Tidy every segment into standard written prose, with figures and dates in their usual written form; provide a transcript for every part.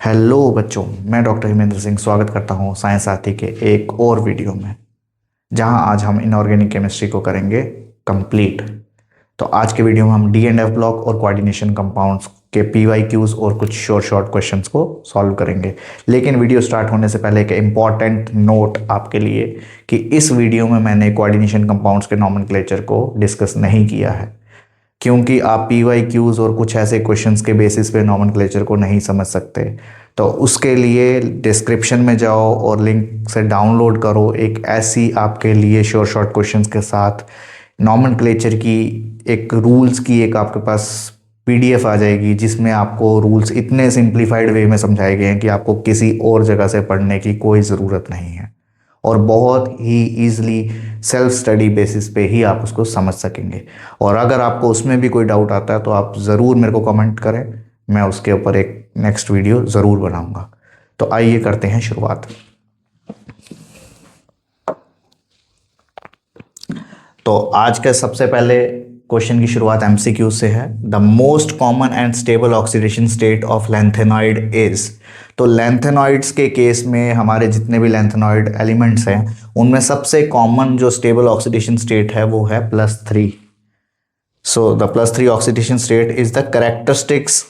Hello बच्चों, मैं doctor Himendra Singh स्वागत करता हूं साइंस साथी के एक और वीडियो में, जहां आज हम इनऑर्गेनिक केमिस्ट्री को करेंगे कंप्लीट। तो आज के वीडियो में हम डी एंड एफ ब्लॉक और कोऑर्डिनेशन कंपाउंड्स के पीवाईक्यूज और कुछ शॉर्ट शॉर्ट क्वेश्चंस को सॉल्व करेंगे। लेकिन वीडियो स्टार्ट होने से पहले एक इम्पॉर्टेंट नोट आपके लिए कि इस वीडियो में मैंने कोऑर्डिनेशन कंपाउंड्स के नॉमेनक्लेचर को डिस्कस नहीं किया है, क्योंकि आप पीवाईक्यूज और कुछ ऐसे क्वेश्चंस के बेसिस पे नॉमेनक्लेचर को नहीं समझ सकते। तो उसके लिए डिस्क्रिप्शन में जाओ और लिंक से डाउनलोड करो एक ऐसी आपके लिए शॉर्ट शॉर्ट क्वेश्चंस के साथ नॉमेनक्लेचर की एक रूल्स की एक आपके पास पीडीएफ आ जाएगी, जिसमें आपको रूल्स इतने सिंप्लीफाइड वे में समझाए गए हैं कि आपको किसी और जगह से पढ़ने की कोई ज़रूरत नहीं है और बहुत ही ईजिली सेल्फ स्टडी बेसिस पे ही आप उसको समझ सकेंगे। और अगर आपको उसमें भी कोई डाउट आता है तो आप ज़रूर मेरे को कमेंट करें, मैं उसके ऊपर एक नेक्स्ट वीडियो ज़रूर बनाऊंगा। तो आइए करते हैं शुरुआत। तो आज का सबसे पहले क्वेश्चन की शुरुआत एमसीक्यू से है। The most common and stable oxidation state of lanthanoid is. तो लैंथेनॉइड्स के केस में हमारे जितने भी लैंथेनॉइड एलिमेंट्स हैं उनमें सबसे कॉमन जो स्टेबल ऑक्सीडेशन स्टेट है वो है +3। So the +3 oxidation state is the characteristics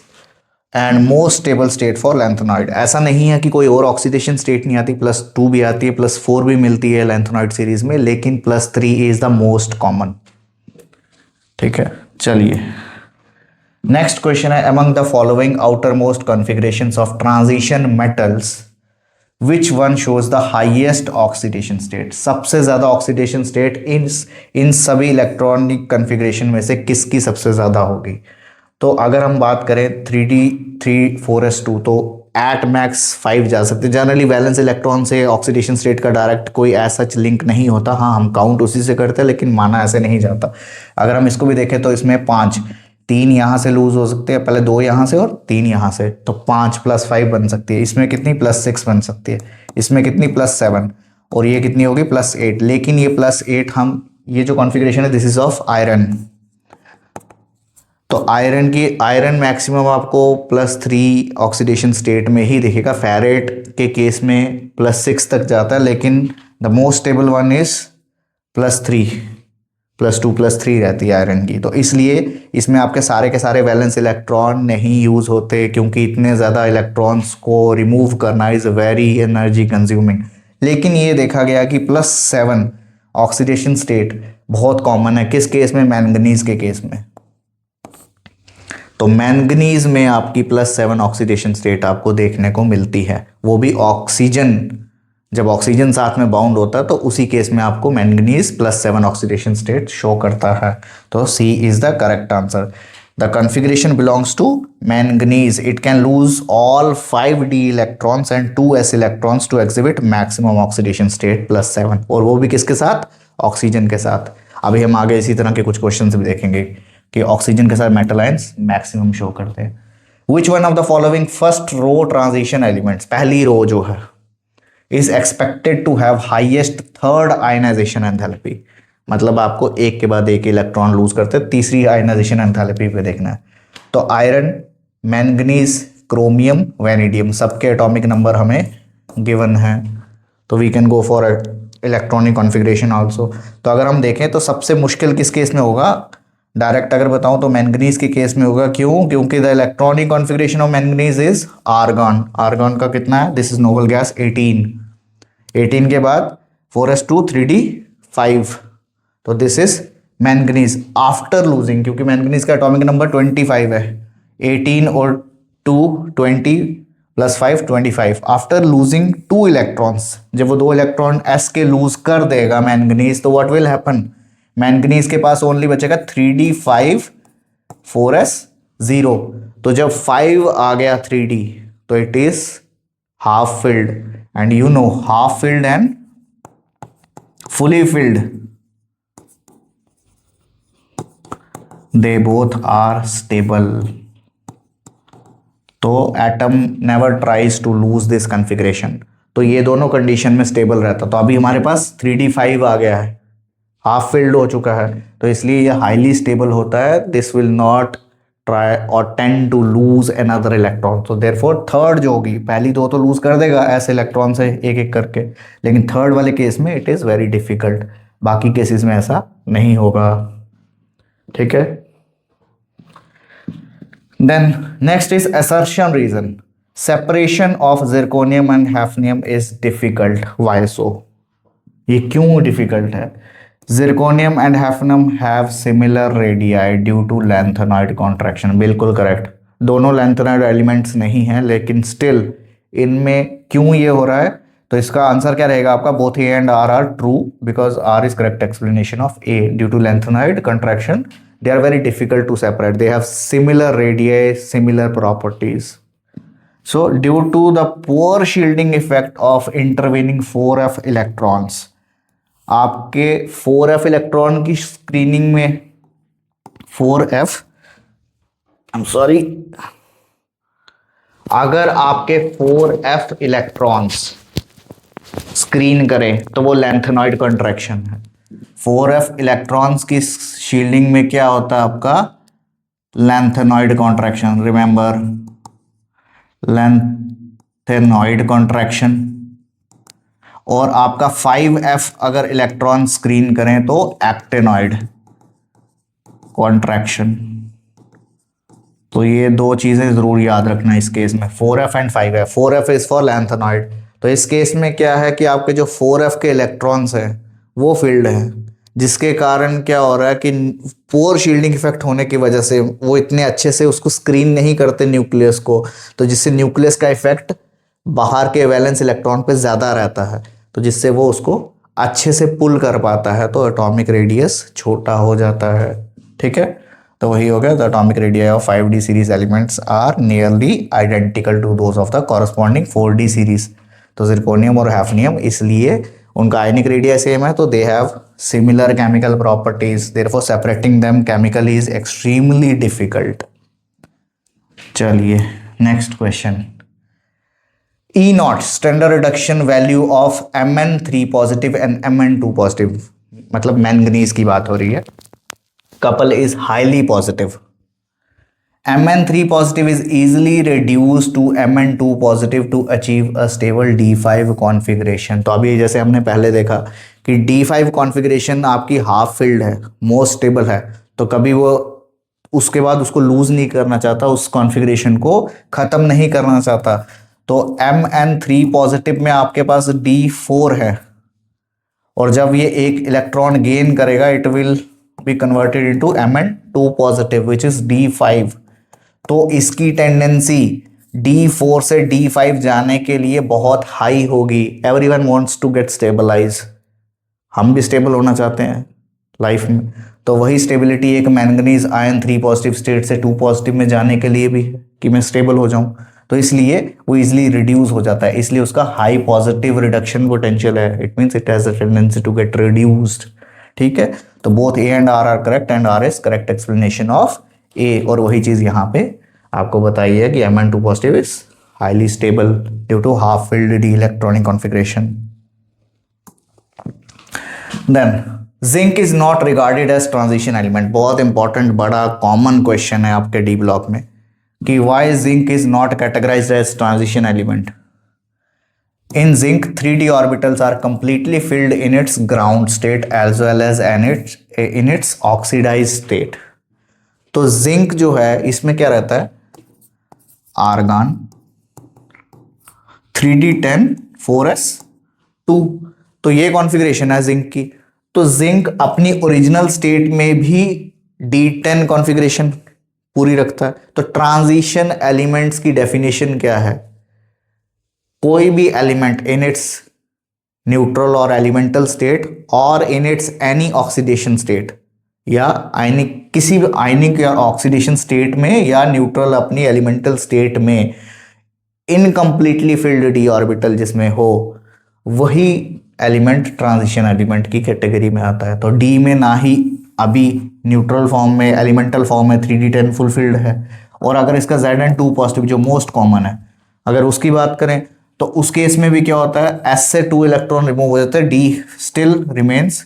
and most stable state for lanthanoid. ऐसा नहीं है कि कोई और ऑक्सीडेशन स्टेट नहीं आती, +2 भी आती है, +4 भी मिलती है लैंथेनॉइड सीरीज में, लेकिन +3 इज द मोस्ट कॉमन। ठीक है, चलिए नेक्स्ट क्वेश्चन है, among the following outer most configurations of transition metals which one shows the highest oxidation state. सबसे ज्यादा ऑक्सीडेशन स्टेट इन सभी इलेक्ट्रॉनिक कॉन्फ़िगरेशन में से किसकी सबसे ज्यादा होगी। तो अगर हम बात करें 3d3 4s2 तो एट मैक्स 5 जा सकते हैं। जनरली वैलेंस इलेक्ट्रॉन से ऑक्सीडेशन स्टेट का डायरेक्ट कोई ऐसा लिंक नहीं होता, हाँ हम काउंट उसी से करते हैं, लेकिन माना ऐसे नहीं जाता। अगर हम इसको भी देखें तो इसमें 5, 3 यहाँ से लूज हो सकते हैं, पहले 2 यहाँ से और 3 यहाँ से, तो 5 + 5 बन सकती है। इसमें कितनी +6 बन सकती है, इसमें कितनी +7, और ये कितनी होगी +8। लेकिन ये +8 हम ये जो कॉन्फ़िगरेशन है दिस इज ऑफ आयरन। तो आयरन मैक्सिमम आपको +3 ऑक्सीडेशन स्टेट में ही दिखेगा। फेरेट के केस में +6 तक जाता है, लेकिन the most stable one is +3, +2 +3 रहती है आयरन की। तो इसलिए इसमें आपके सारे के सारे वैलेंस इलेक्ट्रॉन नहीं यूज होते, क्योंकि इतने ज़्यादा इलेक्ट्रॉन्स को रिमूव करना इज़ वेरी एनर्जी कंज्यूमिंग। लेकिन ये देखा गया कि +7 ऑक्सीडेशन स्टेट बहुत कॉमन है। किस केस में? मैंगनीज के केस में। तो मैंगनीज में आपकी +7 ऑक्सीडेशन स्टेट आपको देखने को मिलती है, वो भी ऑक्सीजन, जब ऑक्सीजन साथ में बाउंड होता है तो उसी केस में आपको मैंगनीज +7 ऑक्सीडेशन स्टेट शो करता है। तो C is the correct answer. The configuration belongs to manganese. It can lose all 5d electrons and 2s electrons to exhibit maximum oxidation state +7, और वो भी किसके साथ? ऑक्सीजन के साथ। अभी हम आगे इसी तरह के कुछ क्वेश्चन भी देखेंगे कि ऑक्सीजन के साथ मेटल आयंस मैक्सिमम शो करते हैं। Which one of the following first row transition elements, पहली रो जो है, is expected to have highest third ionisation enthalpy. मतलब आपको एक के बाद एक इलेक्ट्रॉन लूज करते हैं, तीसरी आयनाइजेशन एंथैल्पी पे देखना है। तो आयरन, मैंगनीज, क्रोमियम, वैनिडियम, सबके एटॉमिक नंबर हमें गिवन है, तो we can go for electronic configuration also. तो अगर हम देखें तो सबसे मुश्किल किस केस में होगा? डायरेक्ट अगर बताऊं तो मैंगनीज के केस में होगा। क्यों? क्योंकि the electronic configuration of manganese is argon. Argon का कितना है? This is noble gas 18। 18 के बाद 4s2 3d5, तो this is manganese after losing, क्योंकि मैंगनीज का एटॉमिक नंबर 25 है। 18 और 2 20 + 5 25। आफ्टर लूजिंग 2 इलेक्ट्रॉन्स, जब वो 2 इलेक्ट्रॉन s के लूज कर देगा मैंगनीज, तो व्हाट विल हैपन? मैंगनीज के पास ओनली बचेगा 3d5 4s0। तो जब 5 आ गया 3d, तो it is half filled, and you know half filled and fully filled, they both are stable. तो atom never tries to lose this configuration. तो ये दोनों कंडीशन में स्टेबल रहता। तो अभी हमारे पास 3d5 आ गया है, हाफ फिल्ड हो चुका है, तो इसलिए ये हाईली स्टेबल होता है। दिस विल नॉट ट्राई और tend to lose another electron. तो देयरफॉर थर्ड जो होगी, पहली दो तो लूज कर देगा ऐसे इलेक्ट्रॉन से एक एक करके, लेकिन थर्ड वाले केस में इट इज वेरी डिफिकल्ट, बाकी केसेस में ऐसा नहीं होगा। ठीक है, then next is assertion reason, separation of zirconium and hafnium is difficult, why so? ये क्यों डिफिकल्ट है? Zirconium and hafnium have similar radii due to lanthanoid contraction. बिल्कुल करेक्ट, दोनों लैंथेनॉइड एलिमेंट्स नहीं हैं, लेकिन स्टिल इनमें क्यों ये हो रहा है? तो इसका आंसर क्या रहेगा आपका? Both A and R are true, because R is correct explanation of A. Due to lanthanoid contraction they are very difficult to separate, they have similar radii, similar properties. So due to the poor shielding effect of intervening 4f electrons, आपके 4f electron की screening में 4f, I'm sorry, अगर आपके 4f electrons screen करें तो वो lanthanoid contraction है। 4f electrons की शील्डिंग में क्या होता है आपका? Lanthanoid contraction, remember lanthanoid contraction. और आपका 5f अगर इलेक्ट्रॉन स्क्रीन करें तो एक्टिनॉइड कॉन्ट्रैक्शन। तो ये दो चीजें जरूर याद रखना इस केस में, 4f and 5f। 4f is for lanthanoid. तो इस केस में क्या है कि आपके जो 4f के इलेक्ट्रॉन्स हैं वो फील्ड है, जिसके कारण क्या हो रहा है कि पोर शील्डिंग इफेक्ट होने की वजह से वो इतने अच्छे से उसको स्क्रीन नहीं करते न्यूक्लियस को, तो जिससे न्यूक्लियस का इफेक्ट बाहर के वैलेंस इलेक्ट्रॉन पे ज़्यादा रहता है, तो जिससे वो उसको अच्छे से पुल कर पाता है, तो एटॉमिक रेडियस छोटा हो जाता है। ठीक है, तो वही हो गया, the atomic radius of 5d series elements are nearly identical to those of the corresponding 4d series. तो जिरकोनियम और हैफनियम इसलिए उनका आयनिक रेडियस सेम है, तो they have similar chemical properties, therefore separating them chemically is extremely difficult. चलिए next question, E not standard reduction value of Mn3 positive and Mn2 positive, मतलब manganese की बात हो रही है, couple is highly positive. Mn3 positive is easily reduced to Mn2 positive to achieve a stable D5 configuration. तो अभी जैसे हमने पहले देखा कि D5 configuration आपकी हाफ फिल्ड है, मोस्ट स्टेबल है, तो कभी वो उसके बाद उसको लूज नहीं करना चाहता, उस कॉन्फ़िगरेशन को ख़त्म नहीं करना चाहता। तो Mn3 पॉजिटिव में आपके पास D4 है, और जब ये एक इलेक्ट्रॉन गेन करेगा it will be converted into Mn2 positive which is D5। तो इसकी टेंडेंसी D4 से D5 जाने के लिए बहुत हाई होगी। Everyone wants to get stabilise, हम भी स्टेबल होना चाहते हैं लाइफ में, तो वही स्टेबिलिटी एक मैंगनीज आयन 3 पॉजिटिव स्टेट से 2 पॉजिटिव में जाने के लिए भी है कि मैं स्टेबल हो जाऊं, तो इसलिए वो इजिली रिड्यूस हो जाता है, इसलिए उसका हाई पॉजिटिव रिडक्शन पोटेंशियल है। It means it has a tendency to get reduced. ठीक है, तो both A and R are correct and R is correct explanation of A. और वही चीज यहाँ पे आपको बताई है कि Mn2 positive is highly stable due to half filled d electronic configuration. Then zinc is not regarded as transition element, बहुत इंपॉर्टेंट बड़ा कॉमन क्वेश्चन है आपके डी ब्लॉक में कि why zinc is not categorised as transition element. In zinc, 3d orbitals are completely filled in its ground state as well as in its oxidized state. तो zinc जो है इसमें क्या रहता है? आर्गन 3d10 4s2, तो ये कॉन्फ़िगरेशन है जिंक की। तो जिंक अपनी ओरिजिनल स्टेट में भी d10 कॉन्फ़िगरेशन पूरी रखता है। तो ट्रांजिशन एलिमेंट्स की डेफिनेशन क्या है? कोई भी एलिमेंट इन इट्स न्यूट्रल और एलिमेंटल स्टेट और in its any oxidation state, या आयनिक किसी भी आयनिक या ऑक्सीडेशन स्टेट में या न्यूट्रल अपनी एलिमेंटल स्टेट में इनकम्प्लीटली फिल्ड डी ऑर्बिटल जिसमें हो, वही एलिमेंट ट्रांजिशन एलिमेंट की कैटेगरी में आता है। तो डी में ना ही अभी न्यूट्रल फॉर्म में एलिमेंटल फॉर्म में 3d10 फुलफिल्ड है, और अगर इसका Zn2 पॉजिटिव जो मोस्ट कॉमन है अगर उसकी बात करें तो उस केस में भी क्या होता है? S से 2 इलेक्ट्रॉन रिमूव हो जाता है, D स्टिल रिमेन्स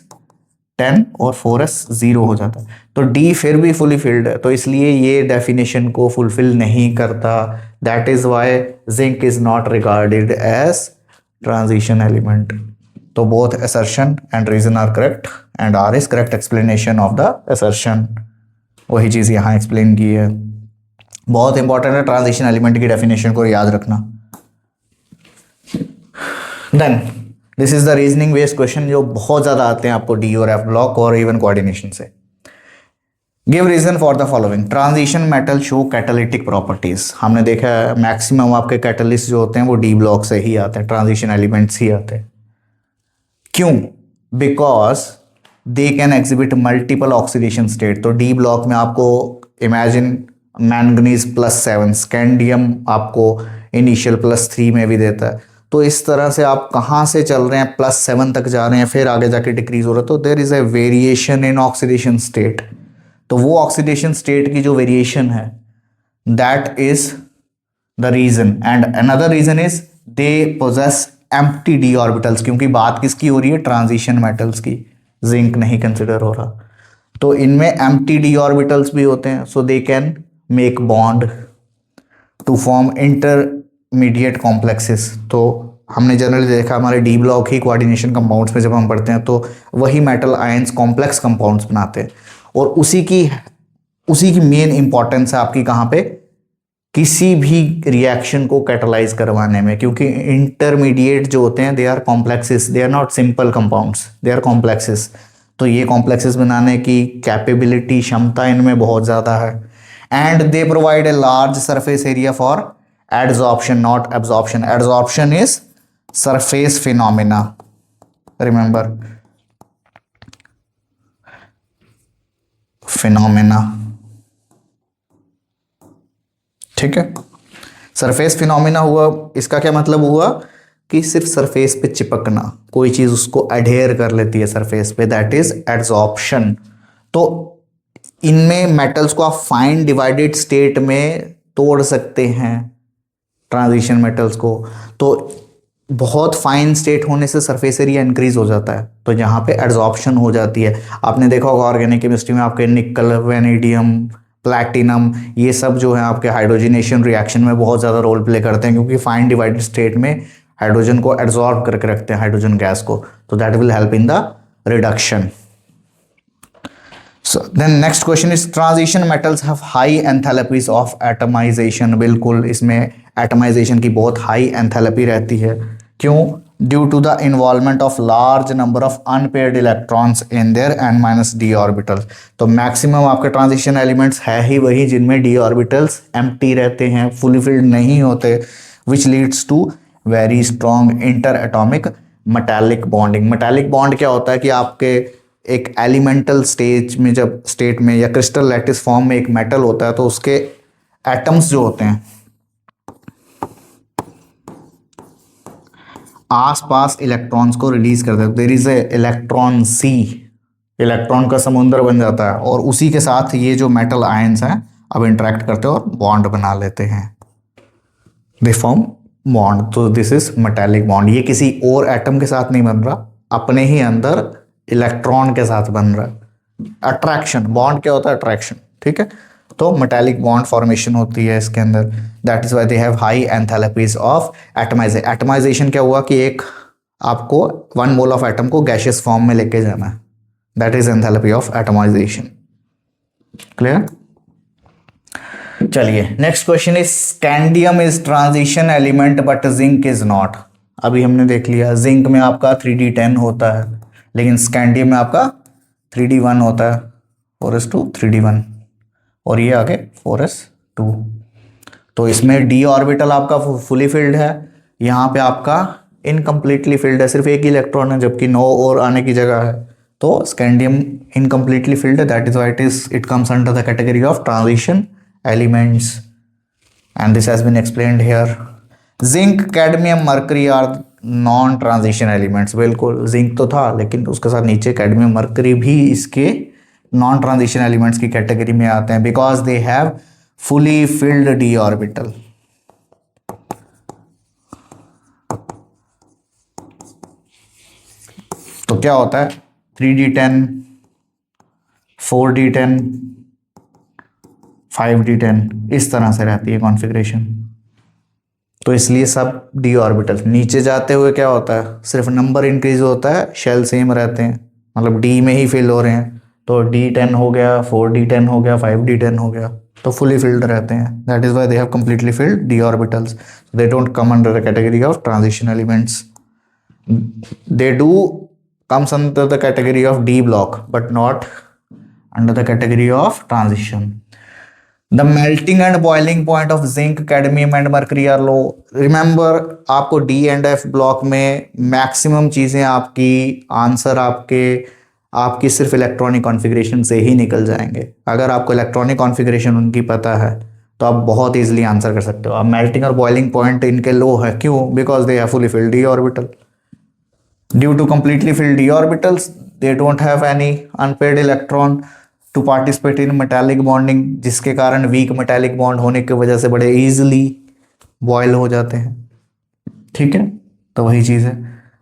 10 और 4s 0 हो जाता है। तो डी फिर भी फुली फिल्ड है, तो इसलिए ये डेफिनेशन को फुलफिल नहीं करता। That is why zinc is not regarded as transition element. तो both assertion and reason are correct and R is correct explanation of the assertion. वही चीज यहां एक्सप्लेन की है। बहुत इंपॉर्टेंट है ट्रांजिशन एलिमेंट की डेफिनेशन को याद रखना। Then this is the reasoning based question जो बहुत ज्यादा आते हैं आपको डी और एफ ब्लॉक और इवन कोऑर्डिनेशन से। Give reason for the following. Transition metal show catalytic properties. हमने देखा है मैक्सिमम आपके कैटलिस्ट जो होते हैं वो डी ब्लॉक से ही आते हैं, ट्रांजिशन एलिमेंट्स ही आते हैं। क्यों? Because they can exhibit multiple oxidation state. तो डी ब्लॉक में आपको इमेजिन मैंगनीज +7, स्कैंडियम आपको इनिशियल +3 में भी देता है। तो इस तरह से आप कहाँ से चल रहे हैं, +7 तक जा रहे हैं, फिर आगे जाके डिक्रीज हो रहा है। तो there is a variation in oxidation state. तो वो ऑक्सीडेशन स्टेट की जो वेरिएशन है that is the reason. And another reason is they possess empty d orbitals. क्योंकि बात किसकी हो रही है? ट्रांजिशन मेटल्स की, जिंक नहीं कंसिडर हो रहा। तो इनमें एम्प्टी डी ऑर्बिटल्स भी होते हैं, so they can make bond to form intermediate complexes. तो हमने जनरली देखा हमारे डी ब्लॉक ही कोऑर्डिनेशन कंपाउंड्स में जब हम पढ़ते हैं तो वही मेटल आयंस कॉम्प्लेक्स कंपाउंड्स बनाते हैं। और उसी की मेन इंपॉर्टेंस है आपकी कहाँ पे? किसी भी रिएक्शन को कैटलाइज करवाने में। क्योंकि इंटरमीडिएट जो होते हैं they are complexes, they are not simple compounds, they are complexes. तो ये कॉम्प्लेक्सेस बनाने की कैपेबिलिटी, क्षमता इनमें बहुत ज़्यादा है। And they provide a large surface area for adsorption, not absorption. Adsorption is surface phenomena, remember, phenomena, ठीक है। सरफेस फिनोमिना हुआ, इसका क्या मतलब हुआ कि सिर्फ सरफेस पे चिपकना, कोई चीज उसको अडेयर कर लेती है सरफेस पे, दैट इज एडजॉर्प्शन। तो इनमें मेटल्स को आप फाइन डिवाइडेड स्टेट में तोड़ सकते हैं, ट्रांजिशन मेटल्स को। तो बहुत फाइन स्टेट होने से सरफेस एरिया इंक्रीज हो जाता है, तो यहाँ पे एडजॉर्प्शन हो जाती है। आपने देखा होगा ऑर्गेनिक केमिस्ट्री में आपके निकल, वेनेडियम, प्लैटिनम, ये सब जो है आपके हाइड्रोजनेशन रिएक्शन में बहुत ज़्यादा रोल प्ले करते हैं। क्योंकि फाइन डिवाइडेड स्टेट में हाइड्रोजन को एब्जॉर्ब करके रखते हैं, हाइड्रोजन गैस को। तो that will help in the reduction. So then next question is transition metals have high enthalpies of atomization। बिल्कुल, इसमें एटमाइजेशन की बहुत हाई एंथैल्पी रहती है। क्यों? Due to the involvement of large number of unpaired electrons in their n-d orbitals. तो maximum आपके transition elements है ही वही जिनमें d ऑर्बिटल्स एम्प्टी रहते हैं, फुली फिल्ड नहीं होते, which leads to very strong interatomic metallic bonding. Metallic bond क्या होता है कि आपके एक एलिमेंटल स्टेट में या क्रिस्टल लैटिस फॉर्म में एक मेटल होता है, तो उसके एटम्स जो होते हैं आसपास इलेक्ट्रॉन्स को रिलीज करते हैं। There is a electron sea, electron का समुद्र बन जाता है, और उसी के साथ ये जो मेटल आयंस हैं अब इंटरेक्ट करते हैं और बॉन्ड बना लेते हैं, दे फॉर्म बॉन्ड। तो दिस इज मेटालिक बॉन्ड। ये किसी और एटम के साथ नहीं बन रहा, अपने ही अंदर इलेक्ट्रॉन के साथ बन रहा है। अट्रैक्शन, बॉन्ड क्या होता है? अट्रैक्शन, ठीक है। तो मेटालिक बॉन्ड फॉर्मेशन होती है इसके अंदर। That is why they have high enthalpies of atomisation. Atomisation क्या हुआ कि एक आपको 1 मोल ऑफ एटम को गैसियस फॉर्म में लेके जाना है, that is enthalpy of atomisation. Clear? चलिए next question is scandium is transition element but zinc is not. अभी हमने देख लिया जिंक में आपका 3d10 होता है, लेकिन स्कैंडियम में आपका 3d1 होता है, 4s2 3d1, और ये आगे 4s2। तो इसमें d ऑर्बिटल आपका फुली फिल्ड है, यहाँ पे आपका इनकम्प्लीटली फिल्ड है, सिर्फ एक ही इलेक्ट्रॉन है, जबकि 9 और आने की जगह है। तो स्कैंडियम इनकम्प्लीटली फिल्ड है, that is why it comes under the category of transition elements, and this has been explained here. Zinc, cadmium, mercury are non transition elements. बिल्कुल, जिंक तो था लेकिन उसके साथ नीचे कैडमियम, मरकरी भी इसके नॉन ट्रांजिशन एलिमेंट्स की कैटेगरी में आते हैं, because they have fully filled D orbital. तो क्या होता है 3d10, 4d10, 5d10, इस तरह से रहती है कॉन्फ़िगरेशन। तो इसलिए सब d ऑर्बिटल। नीचे जाते हुए क्या होता है, सिर्फ नंबर इंक्रीज होता है, शेल सेम रहते हैं, मतलब d में ही फिल हो रहे हैं। तो d10 हो गया, 4d10 हो गया, 5d10 हो गया, तो फुली फिल्ड रहते हैं। That is why they have completely filled d orbitals. They don't come under the category of transition elements. They do comes under the category of D block but not under the category of transition. The melting and boiling point of zinc, cadmium and mercury are low. Remember आपको D and F block में maximum चीज़ें आपकी answer आपकी सिर्फ electronic configuration से ही निकल जाएंगे। अगर आपको इलेक्ट्रॉनिक कॉन्फ़िगरेशन उनकी पता है तो आप बहुत इजीली आंसर कर सकते हो। अब मेल्टिंग और बॉइलिंग पॉइंट इनके लो है, क्यों? Because they have fully filled D orbital. Due to completely filled d orbitals, they don't have any unpaired electron to participate in metallic bonding, जिसके कारण weak metallic bond होने की वजह से बड़े easily boil हो जाते हैं। ठीक है, तो वही चीज़ है।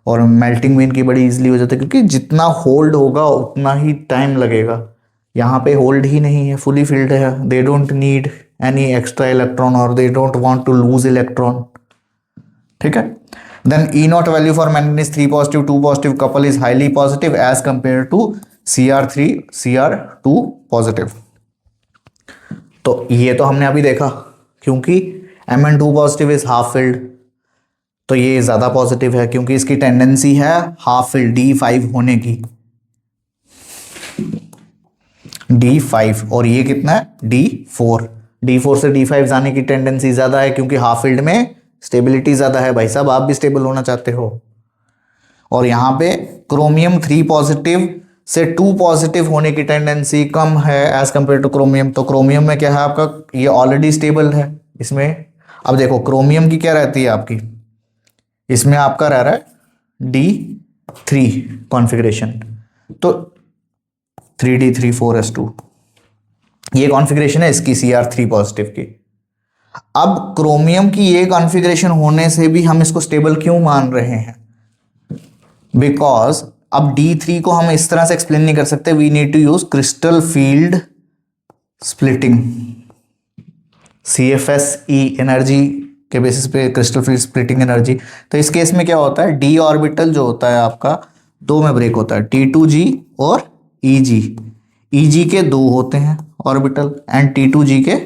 और मेल्टिंग भी इनकी बड़ी easily हो जाती है, क्योंकि जितना होल्ड होगा उतना ही टाइम लगेगा। यहाँ पे होल्ड ही नहीं है, फुली फिल्ड है। They don't need any extra electron और they don't want to lose electron. ठीक है। Then E naught value for manganese 3 positive 2 positive couple is highly positive as compared to Cr3 Cr2 positive। तो ये तो हमने अभी देखा, क्योंकि Mn2 positive is half field, तो ये ज्यादा पॉजिटिव है क्योंकि इसकी टेंडेंसी है हाफ फिल्ड D5 होने की, D5, और ये कितना है D4। D4 से D5 जाने की टेंडेंसी ज्यादा है क्योंकि हाफ फील्ड में स्टेबिलिटी ज्यादा है। भाई साहब, आप भी स्टेबल होना चाहते हो। और यहां पे क्रोमियम 3 पॉजिटिव से 2 पॉजिटिव होने की टेंडेंसी कम है एज कंपेयर टू क्रोमियम। तो क्रोमियम में क्या है आपका, ये ऑलरेडी स्टेबल है इसमें। अब देखो क्रोमियम की क्या रहती है आपकी, इसमें आपका रह रहा है D3 कॉन्फ़िगरेशन, तो 3D3 4s2 ये कॉन्फ़िगरेशन है इसकी Cr3 पॉजिटिव की। अब क्रोमियम की ये कॉन्फ़िगरेशन होने से भी हम इसको स्टेबल क्यों मान रहे हैं? बिकॉज अब D3 को हम इस तरह से एक्सप्लेन नहीं कर सकते, we need to use crystal field splitting, CFSE energy के बेसिस पे क्रिस्टल फील्ड स्प्लिटिंग एनर्जी। तो इस केस में क्या होता है, D ऑर्बिटल जो होता है आपका दो में ब्रेक होता है, T2G और EG। EG के 2 होते हैं ऑर्बिटल एंड T2G के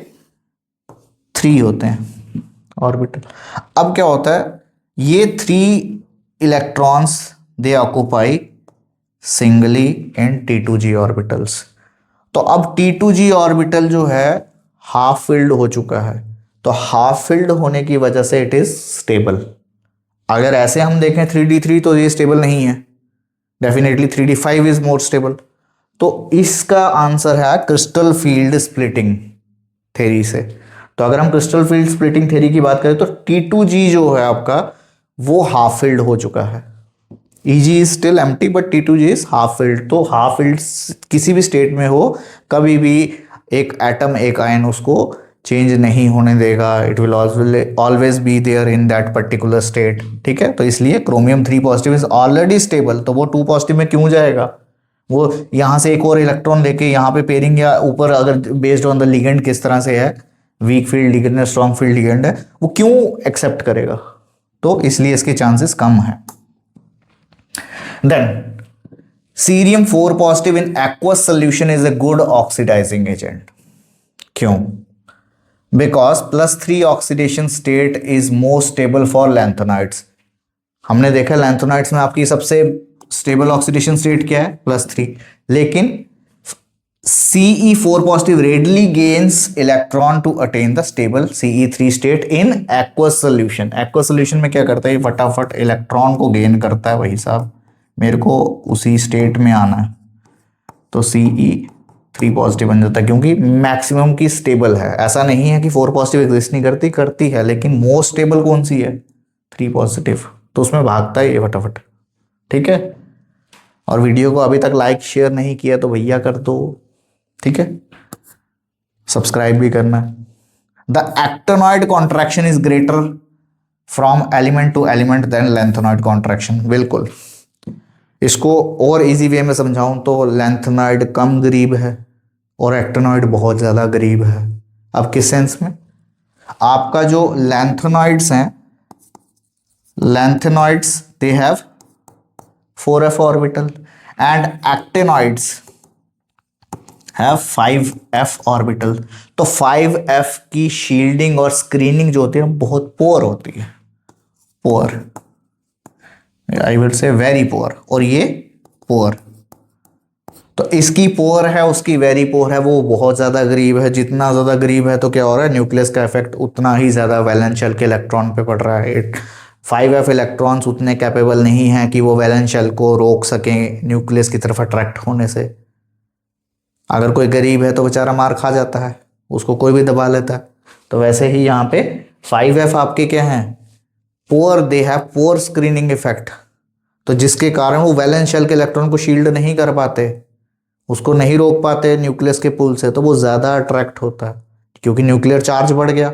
3 होते हैं ऑर्बिटल। अब क्या होता है, ये 3 electrons they occupy singly in T2G orbitals. तो अब T2G ऑर्बिटल जो है हाफ फिल्ड हो चुका है, तो हाफ फिल्ड होने की वजह से इट इज स्टेबल। अगर ऐसे हम देखें 3D3 तो ये स्टेबल नहीं है, definitely 3D5 is more stable. तो इसका आंसर है क्रिस्टल फील्ड स्प्लिटिंग थ्योरी से। तो अगर हम क्रिस्टल फील्ड स्प्लिटिंग थ्योरी की बात करें तो T2G जो है आपका वो हाफ फिल्ड हो चुका है। EG is still empty but T2G is half field. तो हाफ फिल्ड किसी भी स्टेट में हो, कभी भी एक एटम एक आयन उसको चेंज नहीं होने देगा, it will always be there in that particular state. ठीक है, तो इसलिए chromium 3 positive is already stable, तो वो 2 पॉजिटिव में क्यों जाएगा? वो यहां से एक और इलेक्ट्रॉन लेके यहाँ पे पेयरिंग या ऊपर अगर बेस्ड ऑन द लिगेंड किस तरह से है, वीक फील्ड लिगेंड है स्ट्रॉन्ग फील्ड लिगेंड है, वो क्यों एक्सेप्ट करेगा? तो इसलिए इसके चांसेस कम है। Then cerium 4 positive in aqueous solution is a good oxidising agent. क्यों? Because +3 oxidation state is more stable for lanthanoids. हमने देखा लैंथोनाइड्स में आपकी सबसे स्टेबल ऑक्सीडेशन स्टेट क्या है, +3। लेकिन Ce4 positive readily gains electron to attain the stable Ce3 state in aqueous solution. Aqueous solution में क्या करता है, फटाफट इलेक्ट्रॉन को गेन करता है। वही साहब, मेरे को उसी स्टेट में आना है, तो Ce3 पॉजिटिव बन जाता है क्योंकि मैक्सिमम की स्टेबल है। ऐसा नहीं है कि 4 पॉजिटिव एग्जिस्ट नहीं करती, करती है, लेकिन मोस्ट स्टेबल कौन सी है, 3 पॉजिटिव, तो उसमें भागता है ये फटाफट। ठीक है, और वीडियो को अभी तक लाइक शेयर नहीं किया तो भैया कर दो। ठीक है, सब्सक्राइब भी करना। The actinoid contraction is greater from element to element than lanthanoid contraction. बिल्कुल, इसको और इजी वे में समझाऊं तो लैंथेनॉइड कम गरीब है और एक्टिनॉइड बहुत ज़्यादा गरीब है। अब किस सेंस में? आपका जो लैंथेनॉइड्स हैं, lanthanoids they have 4f orbital and actinoids have 5f orbital. तो 5f की शील्डिंग और स्क्रीनिंग जो होती है बहुत पोअर होती है, poor, I will say very poor, और ये पोअर। तो इसकी पोअर है, उसकी वेरी पोअर है, वो बहुत ज़्यादा गरीब है। जितना ज़्यादा गरीब है तो क्या हो रहा है, न्यूक्लियस का इफेक्ट उतना ही ज़्यादा वैलेंस शेल के इलेक्ट्रॉन पे पड़ रहा है। 5f इलेक्ट्रॉन्स उतने कैपेबल नहीं हैं कि वो वैलेंस शेल को रोक सकें न्यूक्लियस की तरफ अट्रैक्ट होने से। अगर कोई गरीब है तो बेचारा मार खा जाता है, उसको कोई भी दबा लेता है। तो वैसे ही यहाँ पे 5f आपके क्या हैं, poor, they have poor screening effect. तो जिसके कारण वो वैलेंस शेल के इलेक्ट्रॉन को शील्ड नहीं कर पाते, उसको नहीं रोक पाते न्यूक्लियस के पुल से, तो वो ज़्यादा अट्रैक्ट होता है क्योंकि न्यूक्लियर चार्ज बढ़ गया,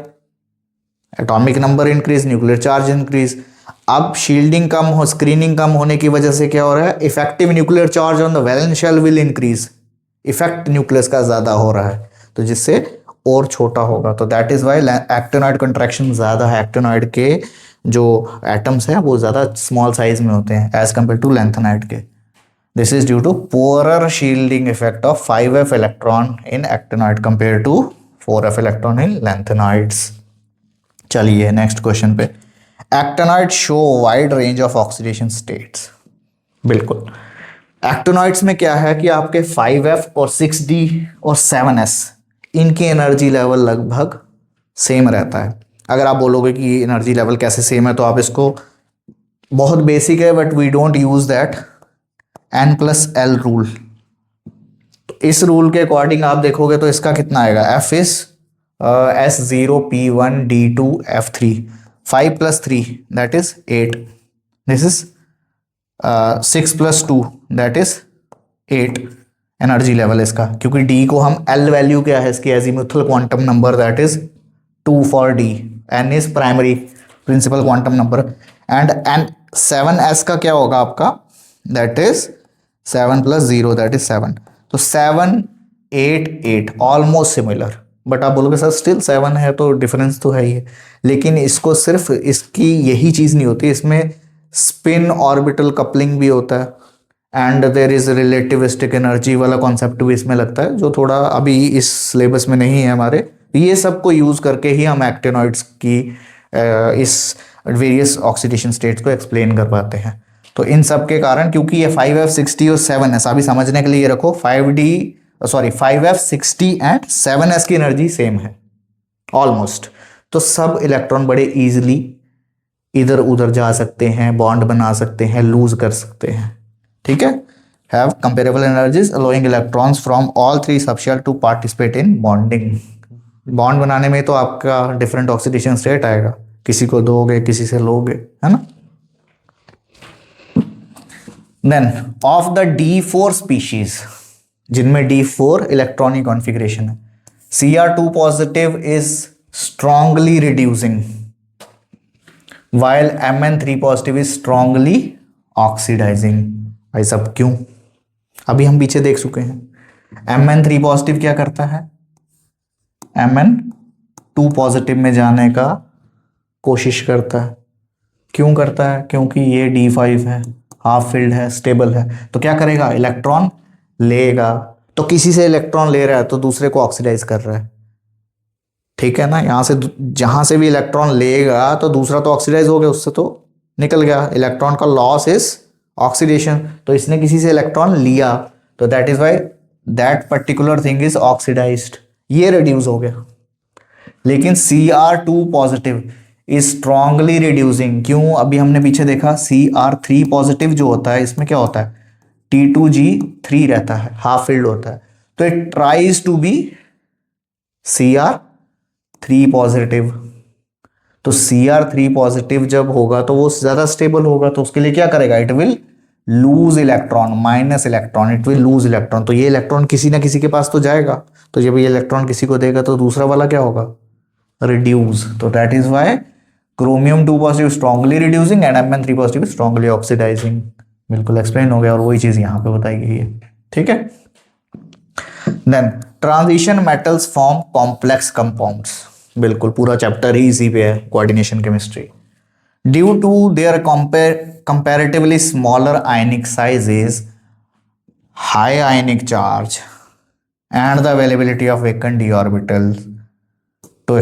atomic number increase, nuclear charge increase. अब शील्डिंग कम हो, स्क्रीनिंग कम होने की वजह से क्या हो रहा है, effective nuclear charge on the valence shell will increase, effect nucleus का ज़्यादा हो रहा है, तो जिससे और छोटा होगा। तो that is why actinoid contraction ज़्यादा है, एक्टिनॉइड के जो एटम्स हैं वो ज़्यादा स्मॉल साइज में होते हैं एज कम्पेयर टू लैंथेनाइड के। This is due to poorer shielding effect of 5f electron in actinoid compared to 4f electron in lanthanoids. चलिए नेक्स्ट क्वेश्चन पे। Actinoid show wide range of oxidation states. बिल्कुल, actinoids में क्या है कि आपके 5f और 6d और 7s इनकी एनर्जी लेवल लगभग सेम रहता है। अगर आप बोलोगे कि एनर्जी लेवल कैसे सेम है, तो आप इसको, बहुत बेसिक है but we don't use that, N+L rule. तो इस रूल के अकॉर्डिंग आप देखोगे तो इसका कितना आएगा, F is S0P1D2F3, 5 + 3 that is 8, this is 6 + 2 that is 8 energy level इसका, क्योंकि D को हम L वैल्यू क्या है इसकी, azimuthal quantum number that is 2 for D, N is primary principal quantum number, and N 7s का क्या होगा आपका, दैट इज 7 + 0 दैट इज 7। तो 7 8 8 ऑलमोस्ट सिमिलर, बट आप बोलोगे सर स्टिल 7 है तो डिफरेंस तो है ही है, लेकिन इसको सिर्फ इसकी यही चीज़ नहीं होती, इसमें स्पिन ऑर्बिटल कपलिंग भी होता है and there is relativistic energy वाला कॉन्सेप्ट भी इसमें लगता है, जो थोड़ा अभी इस सिलेबस में नहीं है हमारे। ये सब को यूज़ करके ही हम एक्टिनॉइड्स की इस वेरियस ऑक्सीडेशन स्टेट्स को एक्सप्लेन कर पाते हैं। तो इन सब के कारण, क्योंकि ये 5f 60 और 7s अभी समझने के लिए ये रखो, 5f 60 एंड 7s की एनर्जी सेम है ऑलमोस्ट, तो सब इलेक्ट्रॉन बड़े इजीली इधर उधर जा सकते हैं, बॉन्ड बना सकते हैं, लूज कर सकते हैं, ठीक है। Have comparable energies allowing electrons from all 3 subshell to participate in bonding. Bond बनाने में तो आपका डिफरेंट ऑक्सीडेशन स्टेट आएगा, किसी को दोगे किसी से लोगे, है ना। Then of the D4 species, जिनमें D4 इलेक्ट्रॉनिक कॉन्फ़िगरेशन है, Cr2 positive is strongly reducing while Mn3 positive is strongly oxidizing. भाई सब क्यों, अभी हम पीछे देख चुके हैं। Mn3 पॉजिटिव क्या करता है, Mn2 पॉजिटिव में जाने का कोशिश करता है। क्यों करता है, क्योंकि ये D5 है, हाफ फिल्ड है, स्टेबल है, तो क्या करेगा, इलेक्ट्रॉन लेगा। तो किसी से इलेक्ट्रॉन ले रहा है तो दूसरे को ऑक्सीडाइज कर रहा है, ठीक है ना। यहां से जहां से भी इलेक्ट्रॉन लेगा तो दूसरा तो ऑक्सीडाइज हो गया, उससे तो निकल गया। इलेक्ट्रॉन का लॉस इज ऑक्सीडेशन, तो इसने किसी से इलेक्ट्रॉन लिया, तो that is why that particular thing is oxidized, ये रिड्यूस हो गया। लेकिन Cr2 positive is strongly reducing, क्यों, अभी हमने पीछे देखा Cr3 पॉजिटिव जो होता है इसमें क्या होता है, T2G3 रहता है, हाफ फिल्ड होता है, तो it tries to be Cr3 positive. तो Cr3 पॉजिटिव जब होगा तो वो ज्यादा स्टेबल होगा, तो उसके लिए क्या करेगा, it will lose electron, minus electron, it will lose electron. तो ये इलेक्ट्रॉन किसी ना किसी के पास तो जाएगा, तो जब ये इलेक्ट्रॉन किसी को देगा तो दूसरा वाला क्या होगा, रिड्यूस। तो that is why Chromium 2 positive strongly reducing and Mn3 positive strongly oxidizing. बिल्कुल एक्सप्लेन हो गया और वही चीज यहाँ पे बताई गई है, ठीक है। Then transition metals form complex compounds, बिल्कुल पूरा चैप्टर ही इसी पे है, coordination chemistry. Due to their comparatively smaller ionic sizes, high ionic charge and the availability of vacant d orbital to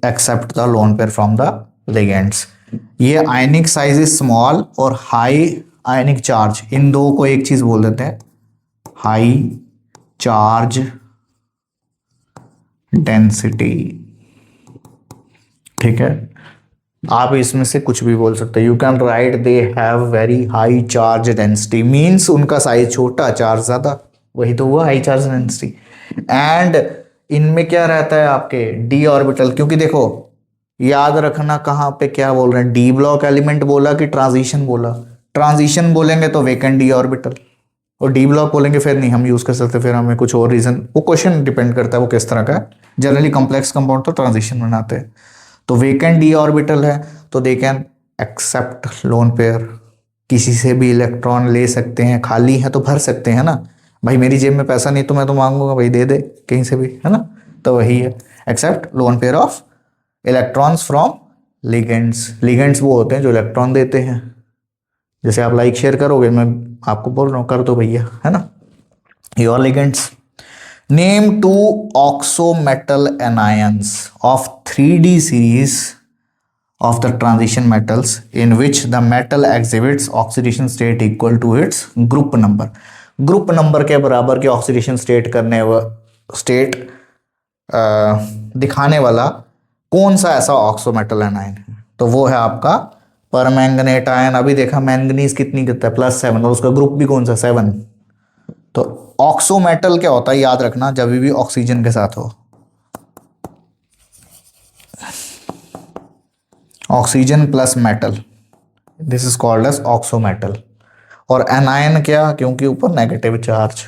accept the lone pair from the ligands। ये आयनिक size is small और high ionic charge, इन दो को एक चीज बोल देते हैं high charge density, ठीक है। आप इसमें से कुछ भी बोल सकते हैं, you can right they have very high charge density, means उनका साइज छोटा चार्ज ज्यादा, वही तो हुआ हाई चार्ज डेंसिटी। एंड इनमें क्या रहता है आपके डी ऑर्बिटल, क्योंकि देखो याद रखना कहाँ पे क्या बोल रहे हैं, डी ब्लॉक एलिमेंट बोला कि ट्रांजिशन बोला, ट्रांजिशन बोलेंगे तो वेकेंट डी ऑर्बिटल, और डी ब्लॉक बोलेंगे फिर नहीं हम यूज कर सकते, फिर हमें कुछ और रीजन, वो क्वेश्चन डिपेंड करता है वो किस तरह का है। जनरली कॉम्प्लेक्स कंपाउंड तो ट्रांजिशन बनाते हैं, तो वेकेंट डी ऑर्बिटल है तो they can accept lone pair, किसी से भी इलेक्ट्रॉन ले सकते हैं, खाली है तो भर सकते हैं ना, भाई मेरी जेब में पैसा नहीं तो मैं तो मांगूंगा भाई दे दे कहीं से भी, है ना, तो वही है accept lone pair of electrons from ligands. Ligands वो होते हैं जो इलेक्ट्रॉन देते हैं, जैसे आप लाइक शेयर करोगे, मैं आपको बोल रहा हूँ कर दो भैया, है ना, your ligands. Name 2 oxometal anions of 3D series of the transition metals in which the metal exhibits oxidation state equal to its group number। Group number के बराबर के ऑक्सीडेशन स्टेट करने स्टेट दिखाने वाला कौन सा ऐसा ऑक्सोमेटल एनायन है, तो वो है आपका परमैंगनेट आयन। अभी देखा मैंगनीज कितनी करता है +7 और उसका ग्रुप भी कौन सा 7। तो ऑक्सोमेटल क्या होता है याद रखना, जब भी ऑक्सीजन के साथ हो, oxygen plus metal, this is called as oxometal. और एनायन क्या, क्योंकि ऊपर नेगेटिव चार्ज,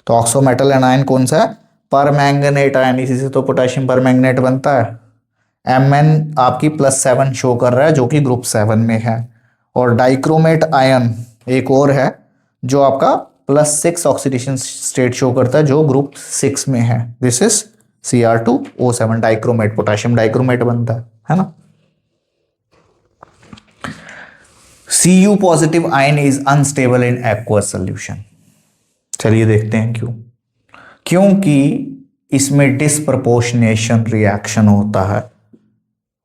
तो ऑक्सोमेटल एनायन कौन सा है, परमैंगनेट आयन, इसी से तो पोटेशियम परमैंगनेट बनता है। Mn आपकी +7 शो कर रहा है जो कि ग्रुप 7 में है। और डाइक्रोमेट आयन एक और है जो आपका +6 ऑक्सीडेशन स्टेट शो करता है जो ग्रुप 6 में है, this is Cr2O7 dichromate, potassium dichromate बनता है ना। Cu positive ion is unstable in aqueous solution, चलिए देखते हैं क्यों। क्योंकि इसमें डिस्प्रपोर्शनेशन रिएक्शन होता है,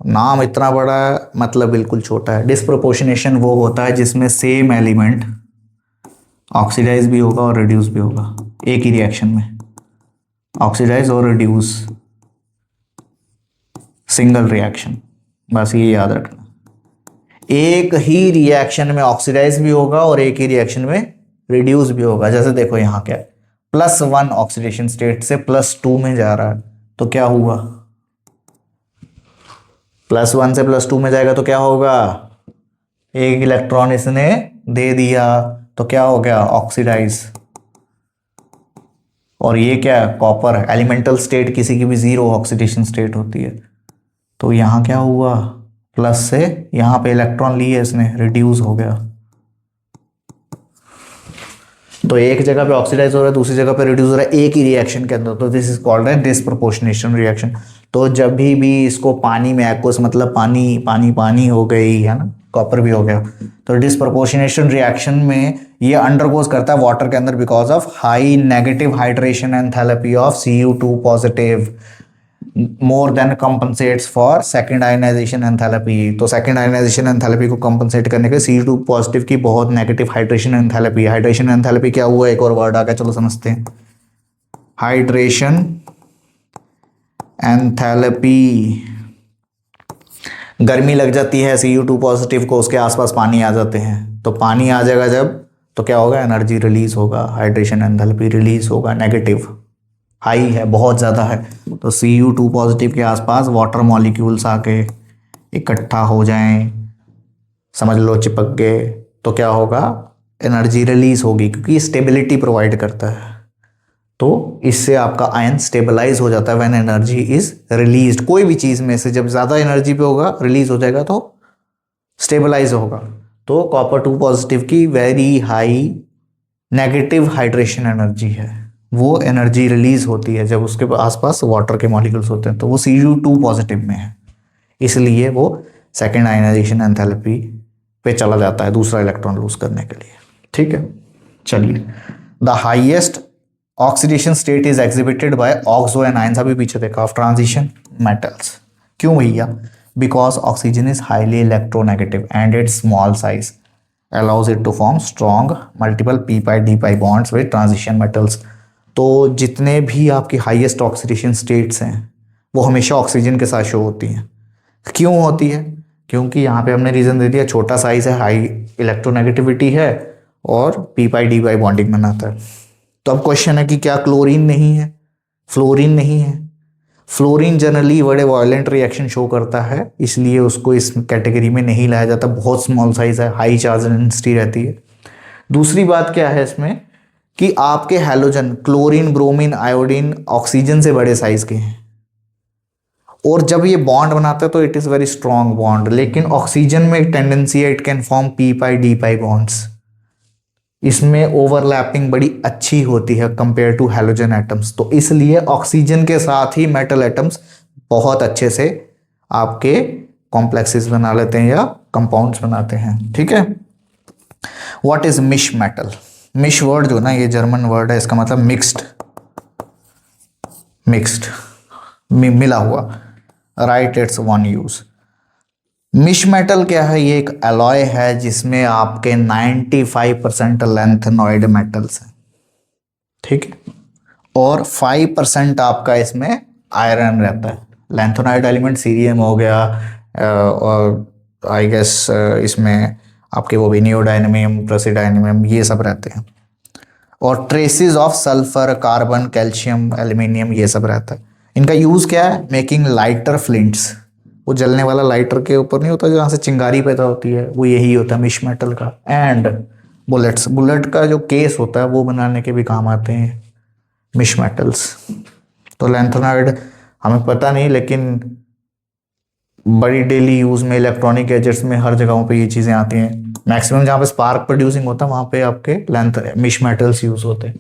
नाम इतना बड़ा है मतलब बिल्कुल छोटा है। डिस्प्रपोर्शनेशन वो होता है जिसमें सेम एलिमेंट ऑक्सीडाइज भी होगा और रिड्यूस भी होगा एक ही रिएक्शन में, ऑक्सीडाइज और रिड्यूस सिंगल रिएक्शन, बस ये याद रखना। एक ही रिएक्शन में ऑक्सीडाइज भी होगा और एक ही रिएक्शन में रिड्यूस भी होगा। जैसे देखो यहाँ क्या +1 ऑक्सीडेशन स्टेट से +2 में जा रहा है, तो क्या हुआ, +1 से +2 में जाएगा तो क्या होगा, एक इलेक्ट्रॉन इसने दे दिया तो क्या हो गया ऑक्सीडाइज। और ये क्या कॉपर है, एलिमेंटल स्टेट किसी की भी 0 ऑक्सीडेशन स्टेट होती है, तो यहां क्या हुआ प्लस से यहां पे इलेक्ट्रॉन लिए इसने, रिड्यूस हो गया। तो एक जगह पे ऑक्सीडाइज हो रहा है दूसरी जगह पे रिड्यूस हो रहा है एक ही रिएक्शन के अंदर, तो दिस इज कॉल्ड है डिस्प्रपोर्शनेशन रिएक्शन। तो जब भी इसको पानी में एक्वस मतलब पानी पानी पानी हो गई है ना, कॉपर भी हो गया, तो डिस्प्रपोर्शनेशन रिएक्शन में ये अंडरगोज करता है वाटर के अंदर because of high negative hydration enthalpy of Cu2 positive more than compensates for second ionisation enthalpy. तो सेकंड आयनाइजेशन एंथैल्पी को कंपनसेट करने के Cu2 पॉजिटिव की बहुत negative hydration enthalpy. Hydration enthalpy क्या हुआ, एक और वर्ड आ गया, चलो समझते हैं। हाइड्रेशन एंथैल्पी, गर्मी लग जाती है Cu2 पॉजिटिव को, उसके आसपास पानी आ जाते हैं, तो पानी आ जाएगा जब तो क्या होगा, एनर्जी रिलीज होगा, हाइड्रेशन एंथैल्पी रिलीज होगा, नेगेटिव हाई है बहुत ज़्यादा है, तो Cu2 पॉजिटिव के आसपास वाटर मॉलिक्यूल्स आके इकट्ठा हो जाएं, समझ लो चिपक गए, तो क्या होगा, एनर्जी रिलीज होगी क्योंकि स्टेबिलिटी प्रोवाइड करता है। तो इससे आपका आयन स्टेबलाइज हो जाता है व्हेन एनर्जी इज रिलीज्ड। कोई भी चीज़ में से जब ज़्यादा एनर्जी पे होगा रिलीज हो जाएगा तो स्टेबलाइज होगा। तो कॉपर 2 पॉजिटिव की very high negative hydration energy है, वो एनर्जी रिलीज होती है जब उसके आसपास वाटर के मॉलिक्यूल्स होते हैं, तो वो Cu2 पॉजिटिव में है, इसलिए वो सेकेंड आयनाइजेशन एंथैल्पी पे चला जाता है दूसरा इलेक्ट्रॉन लूज करने के लिए। ठीक है, चलिए। The highest oxidation state is exhibited by oxo anions, अभी पीछे देखा, ऑफ ट्रांजिशन मेटल्स। क्यों भैया? Because oxygen is highly electronegative and it's small size allows it to form strong multiple p pi d pi bonds with transition metals। तो जितने भी आपकी highest oxidation states हैं वो हमेशा ऑक्सीजन के साथ शो होती हैं। क्यों होती है? क्योंकि यहाँ पे हमने रीजन दे दिया, छोटा साइज है, हाई इलेक्ट्रोनेगेटिविटी है और p pi d pi bonding बनाता है। तो अब क्वेश्चन है कि क्या क्लोरीन नहीं है, फ्लोरीन नहीं है? फ्लोरीन जनरली बड़े वायलेंट रिएक्शन शो करता है, इसलिए उसको इस कैटेगरी में नहीं लाया जाता, बहुत स्मॉल साइज है, हाई चार्ज डेंसिटी रहती है। दूसरी बात क्या है इसमें कि आपके halogen chlorine, bromine, iodine oxygen से बड़े साइज के हैं और जब ये बॉन्ड बनाता है तो it is very strong bond, लेकिन ऑक्सीजन में एक टेंडेंसी है it can form p pi d pi bonds, इसमें ओवरलैपिंग बड़ी अच्छी होती है कंपेयर टू हैलोजन एटम्स, तो इसलिए ऑक्सीजन के साथ ही मेटल एटम्स बहुत अच्छे से आपके कॉम्प्लेक्सेस बना लेते हैं या कंपाउंड्स बनाते हैं। ठीक है। What is misch metal? Misch word जो ना, ये जर्मन वर्ड है, इसका मतलब मिक्स्ड, मिला हुआ, right, it's one use. Misch metal क्या है? ये एक अलॉय है जिसमें आपके 95% लेंथेनॉइड मेटल्स हैं, ठीक है, और 5% आपका इसमें आयरन रहता है। लेंथेनॉइड एलिमेंट सीरियम हो गया और आई गेस इसमें आपके वो भी नियोडायनेमियम, प्रेसिडायनेमियम, ये सब रहते हैं, और traces of sulphur, carbon, calcium, aluminium, ये सब रहता है। इनका यूज क्या है? मेकिंग लाइटर फ्लिंट्स, वो जलने वाला लाइटर के ऊपर नहीं होता जहाँ से चिंगारी पैदा होती है, वो यही होता है मिश मेटल का। एंड बुलेट्स, बुलेट का जो केस होता है वो बनाने के भी काम आते हैं मिश मेटल्स। तो लेंथेनॉइड हमें पता नहीं, लेकिन बड़ी डेली यूज में इलेक्ट्रॉनिक गैजेट्स में हर जगहों पे ये चीज़ें आती हैं। मैक्सिमम जहाँ पे स्पार्क प्रोड्यूसिंग होता है वहाँ पे आपके मिश मेटल्स यूज होते हैं।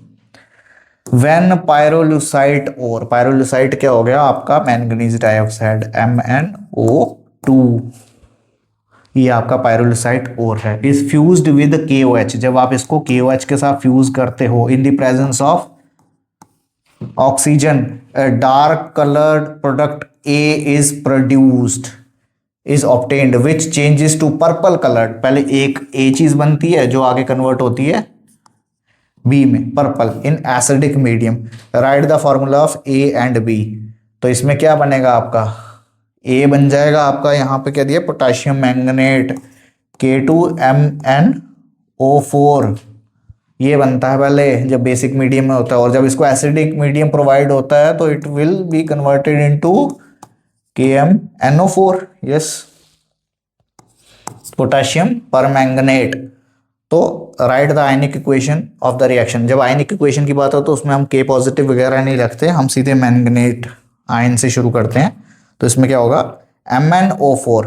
वेन पायरोलुसाइट, और पायरोलुसाइट क्या हो गया आपका? मैंगनीज डाइऑक्साइड, MnO2, ये आपका पायरोलुसाइट ओर है, इज फ्यूज्ड विद KOH। जब आप इसको KOH के साथ फ्यूज करते हो in the presence of oxygen, dark coloured product A is produced, is obtained which changes to purple coloured. पहले एक A चीज बनती है जो आगे कन्वर्ट होती है B में, purple, in acidic medium. Right the formula of A and B। तो इसमें क्या बनेगा आपका? A बन जाएगा आपका, यहाँ पे क्या दिया? पोटाशियम मैंगनेट, K2MnO4, ये बनता है पहले जब बेसिक मीडियम में होता है, और जब इसको एसिडिक मीडियम प्रोवाइड होता है तो it will be converted into KMnO4, yes, potassium permanganate. तो write the ionic equation of the reaction. जब आयनिक इक्वेशन की बात हो तो उसमें हम K पॉजिटिव वगैरह नहीं रखते, हम सीधे मैंगनेट आयन से शुरू करते हैं। तो इसमें क्या होगा? MnO4,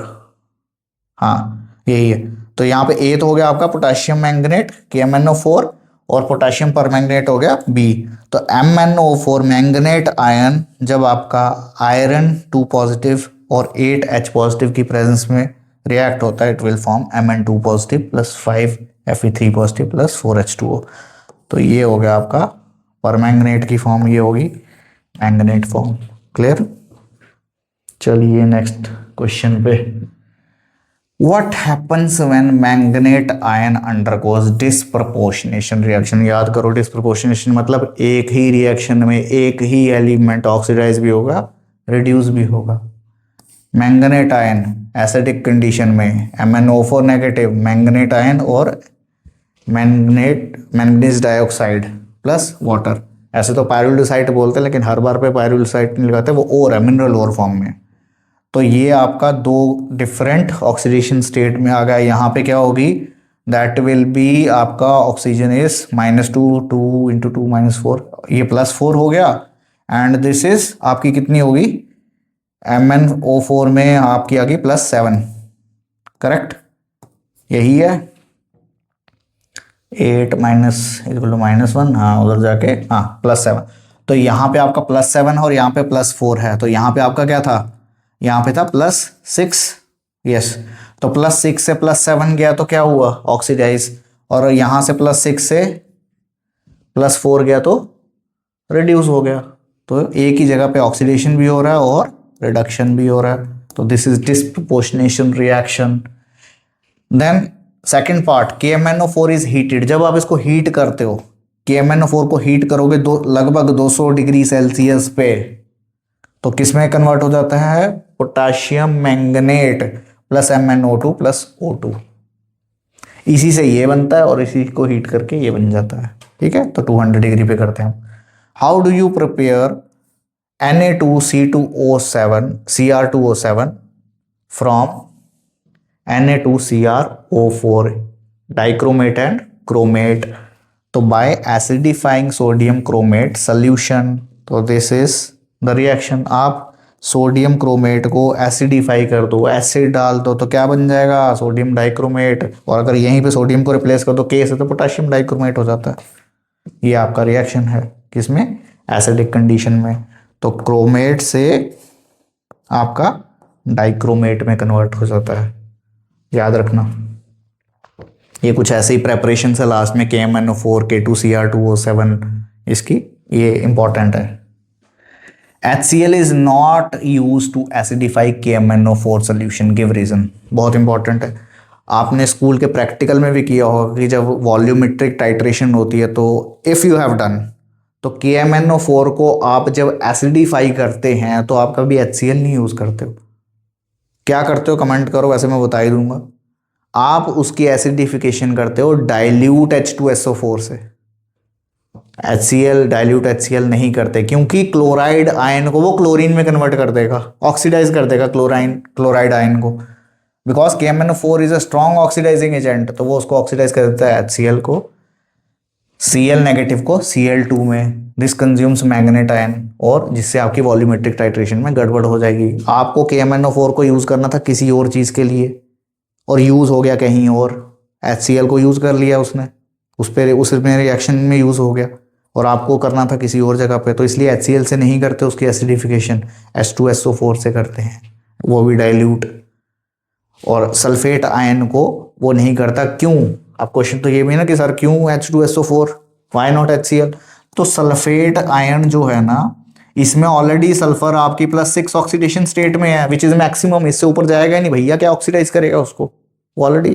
हाँ यही है। तो यहाँ पे A तो हो गया आपका पोटाशियम मैंगनेट, KMnO4, और पोटाशियम परमैंगनेट हो गया B। तो MnO4 मैंगनेट आयन जब आपका आयरन 2 पॉजिटिव और 8H पॉजिटिव की प्रेजेंस में रिएक्ट होता है, it will form Mn2 positive plus 5 Fe3 positive plus 4H2O। तो ये हो गया आपका परमैंगनेट की फॉर्म, ये होगी मैंगनेट फॉर्म। क्लियर? चलिए नेक्स्ट क्वेश्चन पे। What happens when manganate ion undergoes disproportionation reaction? याद करो, डिस्प्रोपोर्शनेशन मतलब एक ही रिएक्शन में एक ही एलिमेंट ऑक्सीडाइज भी होगा, रिड्यूस भी होगा। मैंगनेट आयन एसिडिक कंडीशन में MnO4 नेगेटिव, मैंगनेट आयन और मैंगनीज डाइऑक्साइड प्लस वाटर। ऐसे तो पायरोलुसाइट बोलते हैं, लेकिन हर बार पे पायरोलुसाइट नहीं लगाते, वो ओर है, मिनरल ओर फॉर्म में। तो ये आपका दो डिफरेंट ऑक्सीडेशन स्टेट में आ गया। यहाँ पे क्या होगी? दैट विल बी आपका ऑक्सीजन इज -2, 2 × 2 -4, ये +4 हो गया। एंड दिस इज आपकी कितनी होगी? MnO4 में आपकी आ गई +7, करेक्ट, यही है। 8 माइनस इक्वल टू -1, हाँ उधर जाके हाँ +7। तो यहाँ पे आपका +7 और यहाँ पे +4 है, तो यहाँ पे आपका क्या था, यहाँ पे था +6। यस, तो +6 से +7 गया तो क्या हुआ, ऑक्सीडाइज। और यहाँ से +6 से +4 गया तो रिड्यूस हो गया। तो एक ही जगह पे ऑक्सीडेशन भी हो रहा है और रिडक्शन भी हो रहा है। तो this is disproportionation reaction. Then second part, KMnO4 is heated. जब आप इसको हीट करते हो, KMnO4 को हीट करोगे लगभग 200 डिग्री सेल्सियस पे, तो किस में कन्वर्ट हो जाता है, potassium manganate plus MnO2 plus O2। इसी से ये बनता है और इसी को हीट करके ये बन जाता है। ठीक है, तो 200 डिग्री पे करते हैं हम। How do you prepare Na2C2O7 Cr2O7 from Na2CrO4 dichromate and chromate? तो by acidifying sodium chromate solution. तो दिस इज द रिएक्शन। आप सोडियम क्रोमेट को एसिडिफाई कर दो, एसिड डाल दो, तो क्या बन जाएगा, सोडियम डाइक्रोमेट। और अगर यहीं पे सोडियम को रिप्लेस कर दो K से, तो पोटेशियम डाइक्रोमेट हो जाता है। ये आपका रिएक्शन है किसमें, एसिडिक कंडीशन में। तो क्रोमेट से आपका डाइक्रोमेट में कन्वर्ट हो जाता है, याद रखना। ये कुछ ऐसे ही प्रेपरेशन है लास्ट में, KMnO4 K2Cr2O7 इसकी, ये इंपॉर्टेंट है। HCl is not use to acidify KMnO4 solution, give reason. बहुत इंपॉर्टेंट है, आपने स्कूल के प्रैक्टिकल में भी किया होगा कि जब वॉल्यूमेट्रिक टाइट्रेशन होती है, तो इफ़ यू हैव डन, तो KMnO4 को आप जब एसिडिफाई करते हैं तो आप कभी HCl नहीं यूज़ करते हो। क्या करते हो कमेंट करो, वैसे मैं बता ही दूंगा। आप उसकी एसिडिफिकेशन करते हो डाइल्यूट H2SO4 से। HCl डाइल्यूट HCl नहीं करते, क्योंकि क्लोराइड आयन को वो क्लोरीन में कन्वर्ट कर देगा, ऑक्सीडाइज कर देगा क्लोराइड आयन को। Because KMnO4 is a strong oxidizing agent, तो वो उसको ऑक्सीडाइज कर देता है HCl को, Cl नेगेटिव को Cl2 में। दिस कंज्यूम्स मैग्नेट आयन, और जिससे आपकी वॉल्यूमेट्रिक टाइट्रेशन में गड़बड़ हो जाएगी। आपको KMnO4 को यूज करना था किसी और चीज के लिए, और यूज हो गया कहीं और, HCl को यूज कर लिया उसने, उसमें रिएक्शन में यूज हो गया, और आपको करना था किसी और जगह पे। तो इसलिए HCl से नहीं करते उसकी एसिडिफिकेशन, H2SO4 से करते हैं, वो भी डाइल्यूट। और सल्फेट आयन को वो नहीं करता, क्यों? अब क्वेश्चन तो ये भी ना कि सर क्यों H2SO4, व्हाई नॉट HCl? तो सल्फेट आयन जो है ना, इसमें ऑलरेडी सल्फर आपकी +6 ऑक्सीडेशन स्टेट में है, विच इज मैक्सिमम। इससे ऊपर जाएगा ही नहीं भैया, क्या ऑक्सीडाइज करेगा उसको, वो ऑलरेडी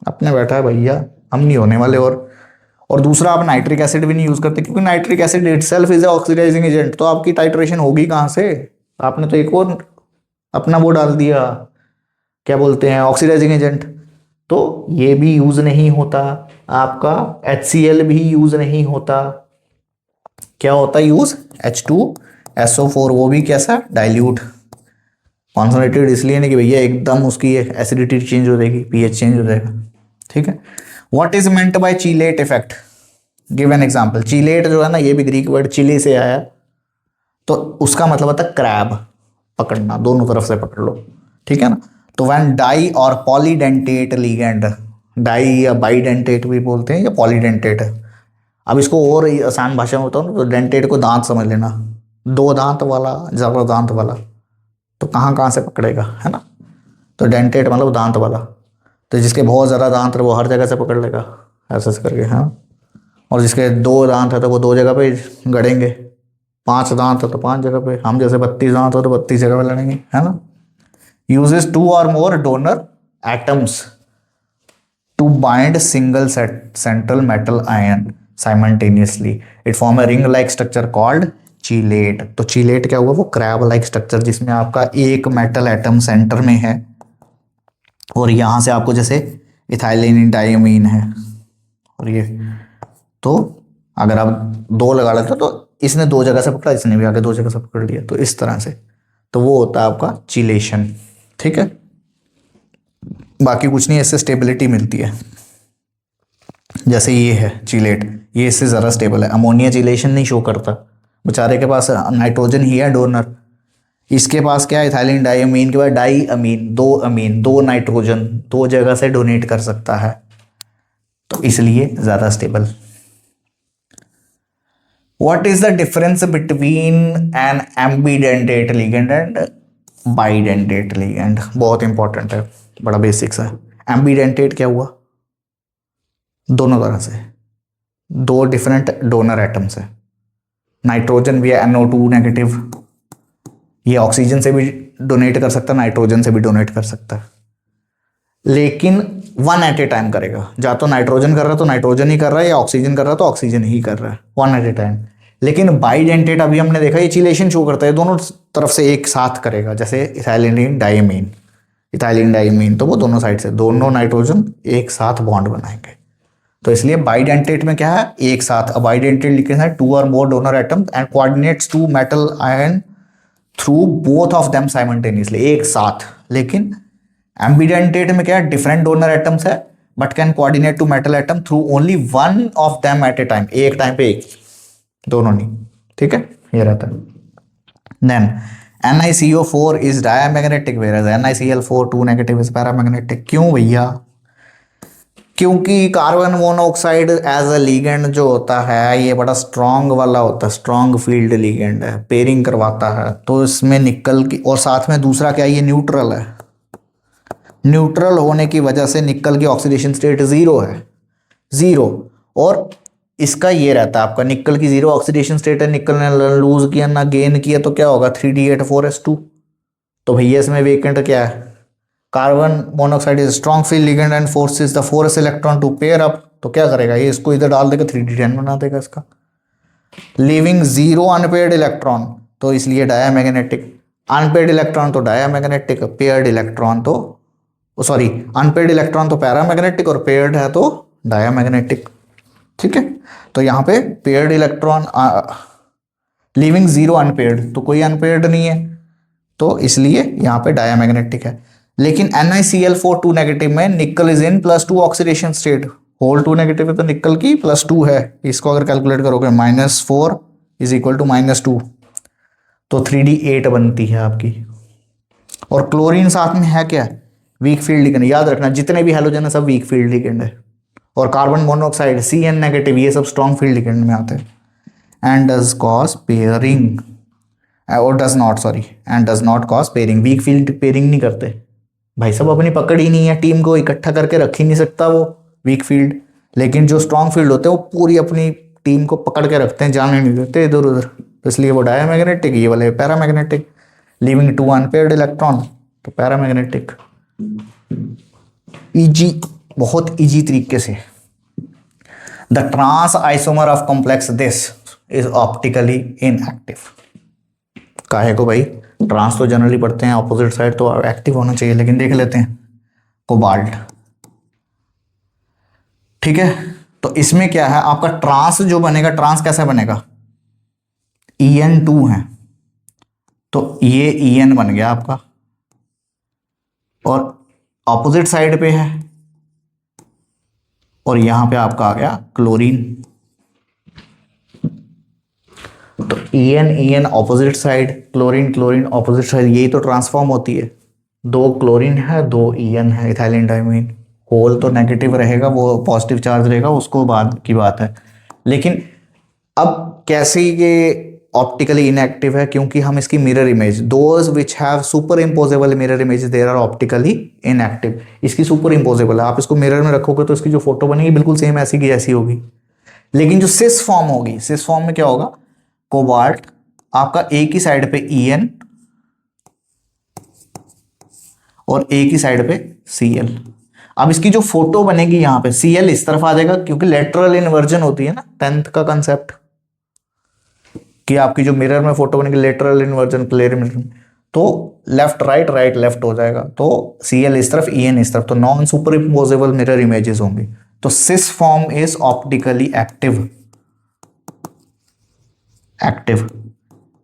अपने बैठा है भैया, हम नहीं होने वाले। और दूसरा, आप नाइट्रिक एसिड भी नहीं यूज करते, क्योंकि nitric acid itself is oxidizing agent, तो आपकी टाइट्रेशन होगी कहाँ से? आपने तो एक और अपना वो डाल दिया, क्या बोलते हैं, ऑक्सीडाइजिंग एजेंट। तो ये भी यूज नहीं होता, आपका HCl भी यूज नहीं होता। क्या होता है यूज? H2SO4, वो भी कैसा, डाइल्यूट, कॉन्सनट्रेटेड इसलिए नहीं कि भैया एकदम उसकी एसिडिटी चेंज हो जाएगी, pH चेंज हो जाएगा। ठीक है, what is meant by चीलेट effect? Give an example. चीलेट जो है ना, ये भी ग्रीक वर्ड चिली से आया, तो उसका मतलब होता है क्रैब, पकड़ना, दोनों तरफ से पकड़ लो। ठीक है ना। तो व्हेन डाई और पॉलीडेंटेट लिगेंड, डाई या बाईडेंटेट भी बोलते हैं, या पॉलीडेंटेट है। अब इसको और आसान भाषा में बताऊँ तो डेंटेट को दांत समझ लेना, 2 दांत वाला, ज़्यादा दांत वाला, तो कहाँ कहाँ से पकड़ेगा, है ना। तो डेंटेट मतलब दांत वाला, तो जिसके बहुत ज़्यादा दांत है वो हर जगह से पकड़ लेगा, ऐसे करके, हाँ। और जिसके 2 दांत है तो वो 2 जगह पे गड़ेंगे, 5 दांत है तो 5 जगह पे, हम जैसे 32 दांत हो तो 32 जगह पे लड़ेंगे, है ना। uses 2 or more donor atoms to bind single central metal ion simultaneously. It form a ring like structure called चीलेट। तो चीलेट क्या हुआ, वो क्रैब लाइक स्ट्रक्चर, जिसमें आपका एक मेटल एटम सेंटर में है, और यहां से आपको जैसे इथाइलिन डायमीन है, और ये, तो अगर आप 2 लगा लेते हो तो इसने 2 जगह से पकड़ा, इसने भी आगे 2 जगह से पकड़ लिया, तो इस तरह से, तो वो होता है आपका चिलेशन। ठीक है, बाकी कुछ नहीं, इससे स्टेबिलिटी मिलती है। जैसे ये है चिलेट, ये इससे ज़रा स्टेबल है। अमोनिया चिलेशन नहीं शो करता, बेचारे के पास नाइट्रोजन ही है डोनर, इसके पास क्या है, इथाइलिन डायमीन के बाद डाई अमीन, 2 अमीन, 2 नाइट्रोजन, 2 जगह से डोनेट कर सकता है। तो इसलिए ज्यादा stable. What is the difference between an ambidentate ligand and bidentate ligand? बहुत इंपॉर्टेंट है, बड़ा बेसिक्स है। एम्बीडेंटेट क्या हुआ? दोनों तरह से, दो डिफरेंट डोनर एटम्स है। नाइट्रोजन भी है NO2 नेगेटिव, ये ऑक्सीजन से भी डोनेट कर सकता है, नाइट्रोजन से भी डोनेट कर सकता है, लेकिन वन एट ए टाइम करेगा। या तो नाइट्रोजन कर रहा है तो नाइट्रोजन ही कर रहा है, या ऑक्सीजन कर रहा है तो ऑक्सीजन ही कर रहा है, वन एट ए टाइम। लेकिन बाइडेंटेट अभी हमने देखा इचिलेशन शो करता है, दोनों तरफ से एक साथ करेगा। जैसे इथाइलिन डाइमीन, इथाइलिन डाइमीन, तो वो दोनों साइड से दोनों नाइट्रोजन एक साथ बॉन्ड बनाएंगे। तो इसलिए बाइडेंटेट में क्या है? एक साथ। अब बाइडेंटेट लिखे हैं टू और more donor atoms and coordinates to metal ion through both of them simultaneously, एक साथ। लेकिन एम्बीडेंटेट में क्या है? डिफरेंट डोनर एटम्स है but can coordinate to metal atom through only one of them at a time, एक time पे एक, दोनों नहीं। ठीक है, ये रहता है। देन NiCO4 इज diamagnetic whereas NiCl4 2 negative is paramagnetic. क्यों भैया? क्योंकि कार्बन मोनोऑक्साइड एज अ लीगेंड जो होता है ये बड़ा स्ट्रांग वाला होता है, स्ट्रांग फील्ड लीगेंड है, पेयरिंग करवाता है। तो इसमें निकल की, और साथ में दूसरा क्या, ये न्यूट्रल है। न्यूट्रल होने की वजह से निकल की ऑक्सीडेशन स्टेट जीरो है, जीरो। और इसका ये रहता है आपका, निकल की जीरो ऑक्सीडेशन स्टेट है, निकल ने लूज किया ना गेन किया तो क्या होगा? 3D8 4s2। तो भैया इसमें वेकेंट क्या है? Carbon monoxide is strong field ligand and forces the 4s electron to pair up. तो क्या करेगा ये? इसको इधर डाल देगा, 3D10 बना देगा इसका, लीविंग जीरो अनपेयर्ड इलेक्ट्रॉन। तो इसलिए डायामैग्नेटिक। अनपेयर्ड इलेक्ट्रॉन तो डायामैग्नेटिक, पेयर्ड इलेक्ट्रॉन तो, सॉरी, अनपेयर्ड इलेक्ट्रॉन तो पैरामैग्नेटिक और पेयर्ड है तो डायामैग्नेटिक। ठीक है, तो यहाँ पे paired electron, leaving zero unpaired, तो कोई अनपेयर्ड नहीं है, तो इसलिए यहाँ पे डायामैग्नेटिक है। लेकिन NiCl4 2 नेगेटिव में nickel is in +2 oxidation state, whole 2 negative है तो निकल की +2 है। इसको अगर कैलकुलेट करोगे -4 इज इक्वल टू -2, तो 3D8 बनती है आपकी। और क्लोरीन साथ में है क्या? Week field ligand. याद रखना जितने भी हैलोजन है सब वीक फील्ड लिगेंड है। और कार्बन मोनोऑक्साइड Cn नेगेटिव ये सब स्ट्रॉन्ग फील्ड लिगेंड में आते हैं। एंड डज कॉज पेयरिंग, और does not, sorry, and does not cause pairing. Weak field pairing नहीं करते भाई, सब अपनी पकड़ ही नहीं है, टीम को इकट्ठा करके रख ही नहीं सकता वो वीक फील्ड। लेकिन जो स्ट्रॉन्ग फील्ड होते हैं वो पूरी अपनी टीम को पकड़ के रखते हैं, जाने नहीं देते इधर उधर, तो इसलिए वो डायामैग्नेटिक, ये वाले paramagnetic. Leaving two unpaired electron तो पैरामैग्नेटिक। इजी, बहुत इजी तरीके से। The trans isomer of complex this is optically inactive. काहे को भाई? ट्रांस तो जनरली पढ़ते हैं, ऑपोजिट साइड तो एक्टिव होना चाहिए, लेकिन देख लेते हैं। कोबाल्ट, ठीक है, तो इसमें क्या है आपका ट्रांस जो बनेगा, ट्रांस कैसे बनेगा? En2 है तो ये En बन गया आपका, और ऑपोजिट साइड पे है, और यहां पे आपका आ गया क्लोरीन। तो En opposite side, chlorine chlorine opposite side, यही तो ट्रांसफॉर्म होती है। 2 क्लोरीन है 2 En है, इथाइलिन डाइमीन। होल तो नेगेटिव रहेगा, वो पॉजिटिव चार्ज रहेगा, उसको बाद की बात है। लेकिन अब कैसे ये ऑप्टिकली इनएक्टिव है? क्योंकि हम इसकी mirror image, those which have super imposable mirror image there are optically inactive. इसकी सुपर इम्पोजेबल है, आप इसको मिरर में रखोगे तो इसकी जो फोटो बनेगी बिल्कुल सेम ऐसी की ऐसी होगी। लेकिन जो सिस फॉर्म होगी, सिस फॉर्म में क्या होगा? कोबाल्ट आपका एक ही साइड पे En और एक ही साइड पे Cl। अब इसकी जो फोटो बनेगी यहां पे Cl इस तरफ आ जाएगा, क्योंकि लेटरल इन्वर्जन होती है ना 10th का कंसेप्ट, कि आपकी जो मिरर में फोटो बनेगी लेटरल इन्वर्जन, क्लियर मिरर, तो लेफ्ट राइट राइट लेफ्ट हो जाएगा। तो Cl इस तरफ En इस तरफ, तो non super imposable mirror images होंगी। तो cis form is optically active,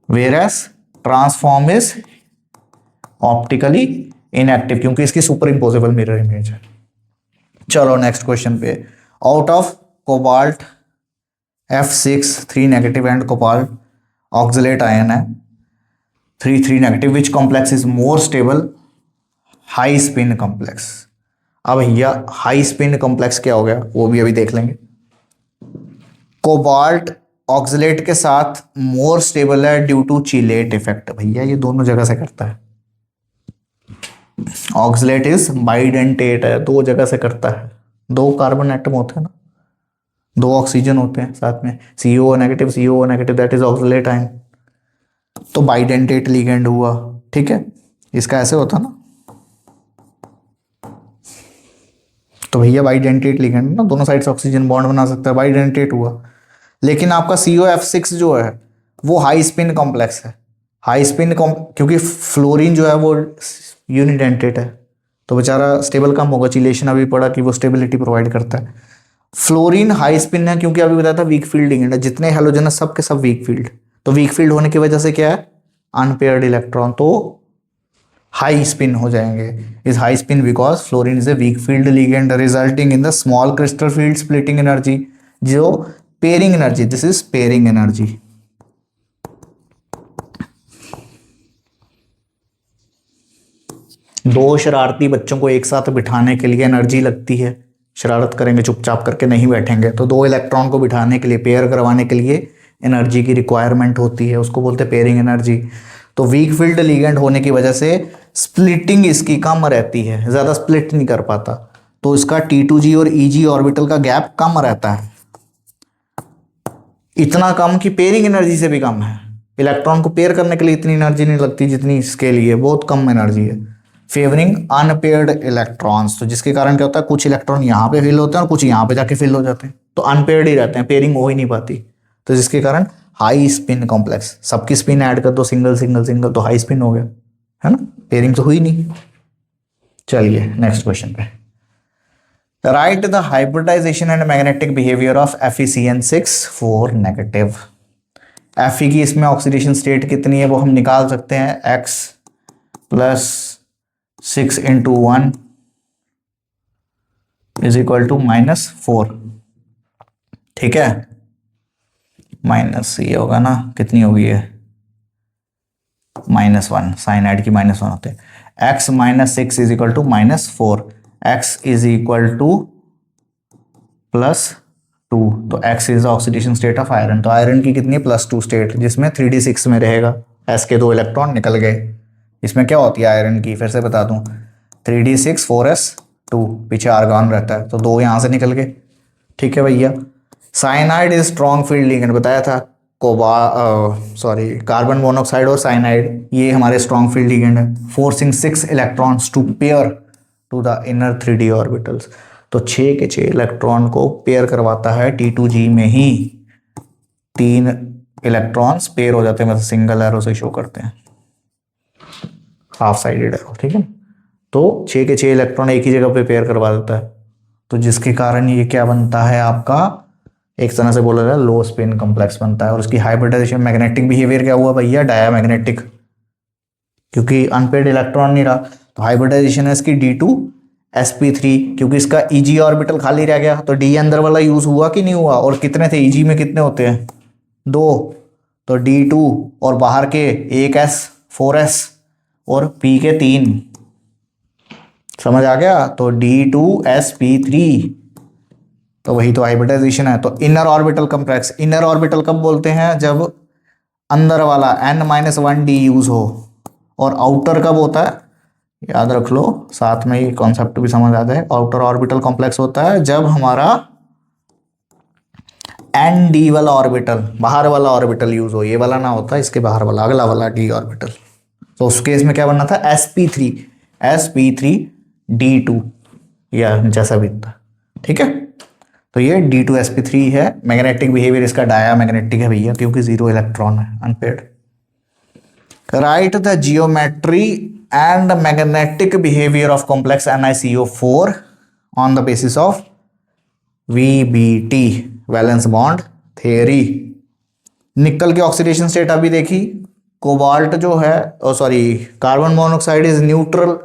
whereas trans form is optically inactive, क्योंकि इसकी सुपर इम्पोजेबल मिरर इमेज है। चलो नेक्स्ट क्वेश्चन पे। Out of cobalt F6 3 negative and cobalt oxalate ion है 3 3 negative, which complex is more stable? High spin complex. अब भैया high spin complex क्या हो गया वो भी अभी देख लेंगे। कोबाल्ट ऑक्सलेट के साथ मोर स्टेबल है ड्यू टू चीलेट इफेक्ट। भैया ये दोनों जगह से करता है। ऑक्सलेट इज बाइडेंटेट है, दो जगह से करता है। दो कार्बन एटम होते हैं ना, दो ऑक्सीजन होते हैं साथ में, CO negative that is oxalate ion. तो बाइडेंटेट लिगेंड हुआ, ठीक है। इसका ऐसे होता ना, तो भैया बाइडेंटेट लिगेंड ना, दोनों साइड से ऑक्सीजन बॉन्ड बना सकता है, बाइडेंटेट हुआ। लेकिन आपका COF6 जो है वो हाई स्पिन कॉम्प्लेक्स है। हाई स्पिन क्योंकि फ्लोरीन जो है वो यूनिडेंटेट है, तो बेचारा स्टेबल कम होगा। चिलेशन अभी पढ़ा कि वो स्टेबिलिटी प्रोवाइड करता है। फ्लोरीन हाई स्पिन है क्योंकि अभी बताया था वीक फील्ड लिगेंड है, जितने हेलोजनस सब के सब वीक फील्ड। तो वीक फील्ड होने की वजह से क्या है, अनपेयर्ड इलेक्ट्रॉन, तो हाई स्पिन हो जाएंगे। Is high spin because fluorine is a weak field ligand resulting in the small crystal field splitting energy, जो pairing energy, this is pairing energy. दो शरारती बच्चों को एक साथ बिठाने के लिए एनर्जी लगती है, शरारत करेंगे चुपचाप करके नहीं बैठेंगे, तो दो इलेक्ट्रॉन को बिठाने के लिए, पेयर करवाने के लिए एनर्जी की रिक्वायरमेंट होती है, उसको बोलते हैं पेयरिंग एनर्जी। तो वीक फील्ड लिगेंड होने की वजह से स्प्लिटिंग इसकी कम रहती है, ज़्यादा स्प्लिट नहीं कर पाता, तो इसका T2G और EG ऑर्बिटल का गैप कम रहता है, इतना कम कि पेयरिंग एनर्जी से भी कम है। इलेक्ट्रॉन को पेयर करने के लिए इतनी एनर्जी नहीं लगती जितनी इसके लिए, बहुत कम एनर्जी है। फेवरिंग अनपेयर्ड इलेक्ट्रॉन्स, तो जिसके कारण क्या होता है, कुछ इलेक्ट्रॉन यहाँ पे फिल होते हैं और कुछ यहाँ पे जाके फिल हो जाते हैं, तो अनपेयर्ड ही रहते हैं, पेयरिंग हो ही नहीं पाती। तो जिसके कारण हाई स्पिन कॉम्प्लेक्स, सबकी स्पिन ऐड कर दो, सिंगल सिंगल सिंगल, तो हाई स्पिन हो गया, है ना, पेयरिंग तो हुई नहीं। चलिए नेक्स्ट क्वेश्चन पे, right the hybridization and magnetic behaviour of FeCN6 4 negative. Fe की इसमें ऑक्सीडेशन स्टेट कितनी है वो हम निकाल सकते हैं, X + 6 × 1 = -4, ठीक है। माइनस ये होगा ना, कितनी होगी ये, -1, साइनाइड की -1 होते हैं। X - 6 = -4, X = +2, तो X is oxidation state of iron, तो आयरन की कितनी है, +2 स्टेट, जिसमें 3d6 में रहेगा, S के 2 इलेक्ट्रॉन निकल गए। इसमें क्या होती है आयरन की, फिर से बता दूं, 3d6 4s2, पीछे आर्गॉन रहता है, तो 2 यहाँ से निकल गए, ठीक है भैया। Cyanide is strong field ligand, बताया था, कार्बन मोनोऑक्साइड और साइनाइड ये हमारे स्ट्रॉन्ग फील्ड लिगेंड है, forcing 6 electrons to pair to the inner 3d orbitals, तो 6 के 6 इलेक्ट्रॉन को पेयर करवाता है T2G में ही, 3 इलेक्ट्रॉन्स पेयर हो जाते हैं, मतलब सिंगल एरो से शो करते हैं, हाफ साइडेड एरो, ठीक है। तो 6 के 6 इलेक्ट्रॉन एक ही जगह पे पेयर करवा देता है, तो जिसके कारण ये क्या बनता है आपका, एक तरह से बोला जाए लो स्पिन कॉम्प्लेक्स बनता है। और उसकी हाइब्रिडाइजेशन, मैग्नेटिक बिहेवियर क्या हुआ भैया, डायामैग्नेटिक, क्योंकि अनपेयर्ड इलेक्ट्रॉन नहीं रहा, तो हाइब्रिडाइजेशन है इसकी D2sp3, क्योंकि इसका EG ऑर्बिटल खाली रह गया, तो D अंदर वाला यूज हुआ कि नहीं हुआ, और कितने थे EG में, कितने होते हैं, 2, तो D2 और बाहर के एक S 4s और P के 3, समझ आ गया, तो D2sp3, तो वही तो हाइब्रिडाइजेशन है। तो inner orbital complex, inner orbital कब बोलते हैं, जब अंदर वाला N-1d यूज हो, और आउटर कब होता है, याद रख लो, साथ में ये कॉन्सेप्ट भी समझ आता है। आउटर ऑर्बिटल कॉम्प्लेक्स होता है जब हमारा Nd वाला ऑर्बिटल, बाहर वाला ऑर्बिटल यूज हो, ये वाला ना होता, इसके बाहर वाला, अगला वाला D ऑर्बिटल, तो उस केस में क्या बनना था, sp3d2, या जैसा भी था, ठीक है। तो ये D2sp3 है। मैग्नेटिक बिहेवियर इसका डायामैग्नेटिक है भैया, क्योंकि 0 इलेक्ट्रॉन है, unpaired. Right the geometry and magnetic behaviour of complex NiCO4 on the basis of VBT, valence bond theory. निकल की ऑक्सीडेशन स्टेट अभी देखी, कोबाल्ट जो है, carbon monoxide is neutral,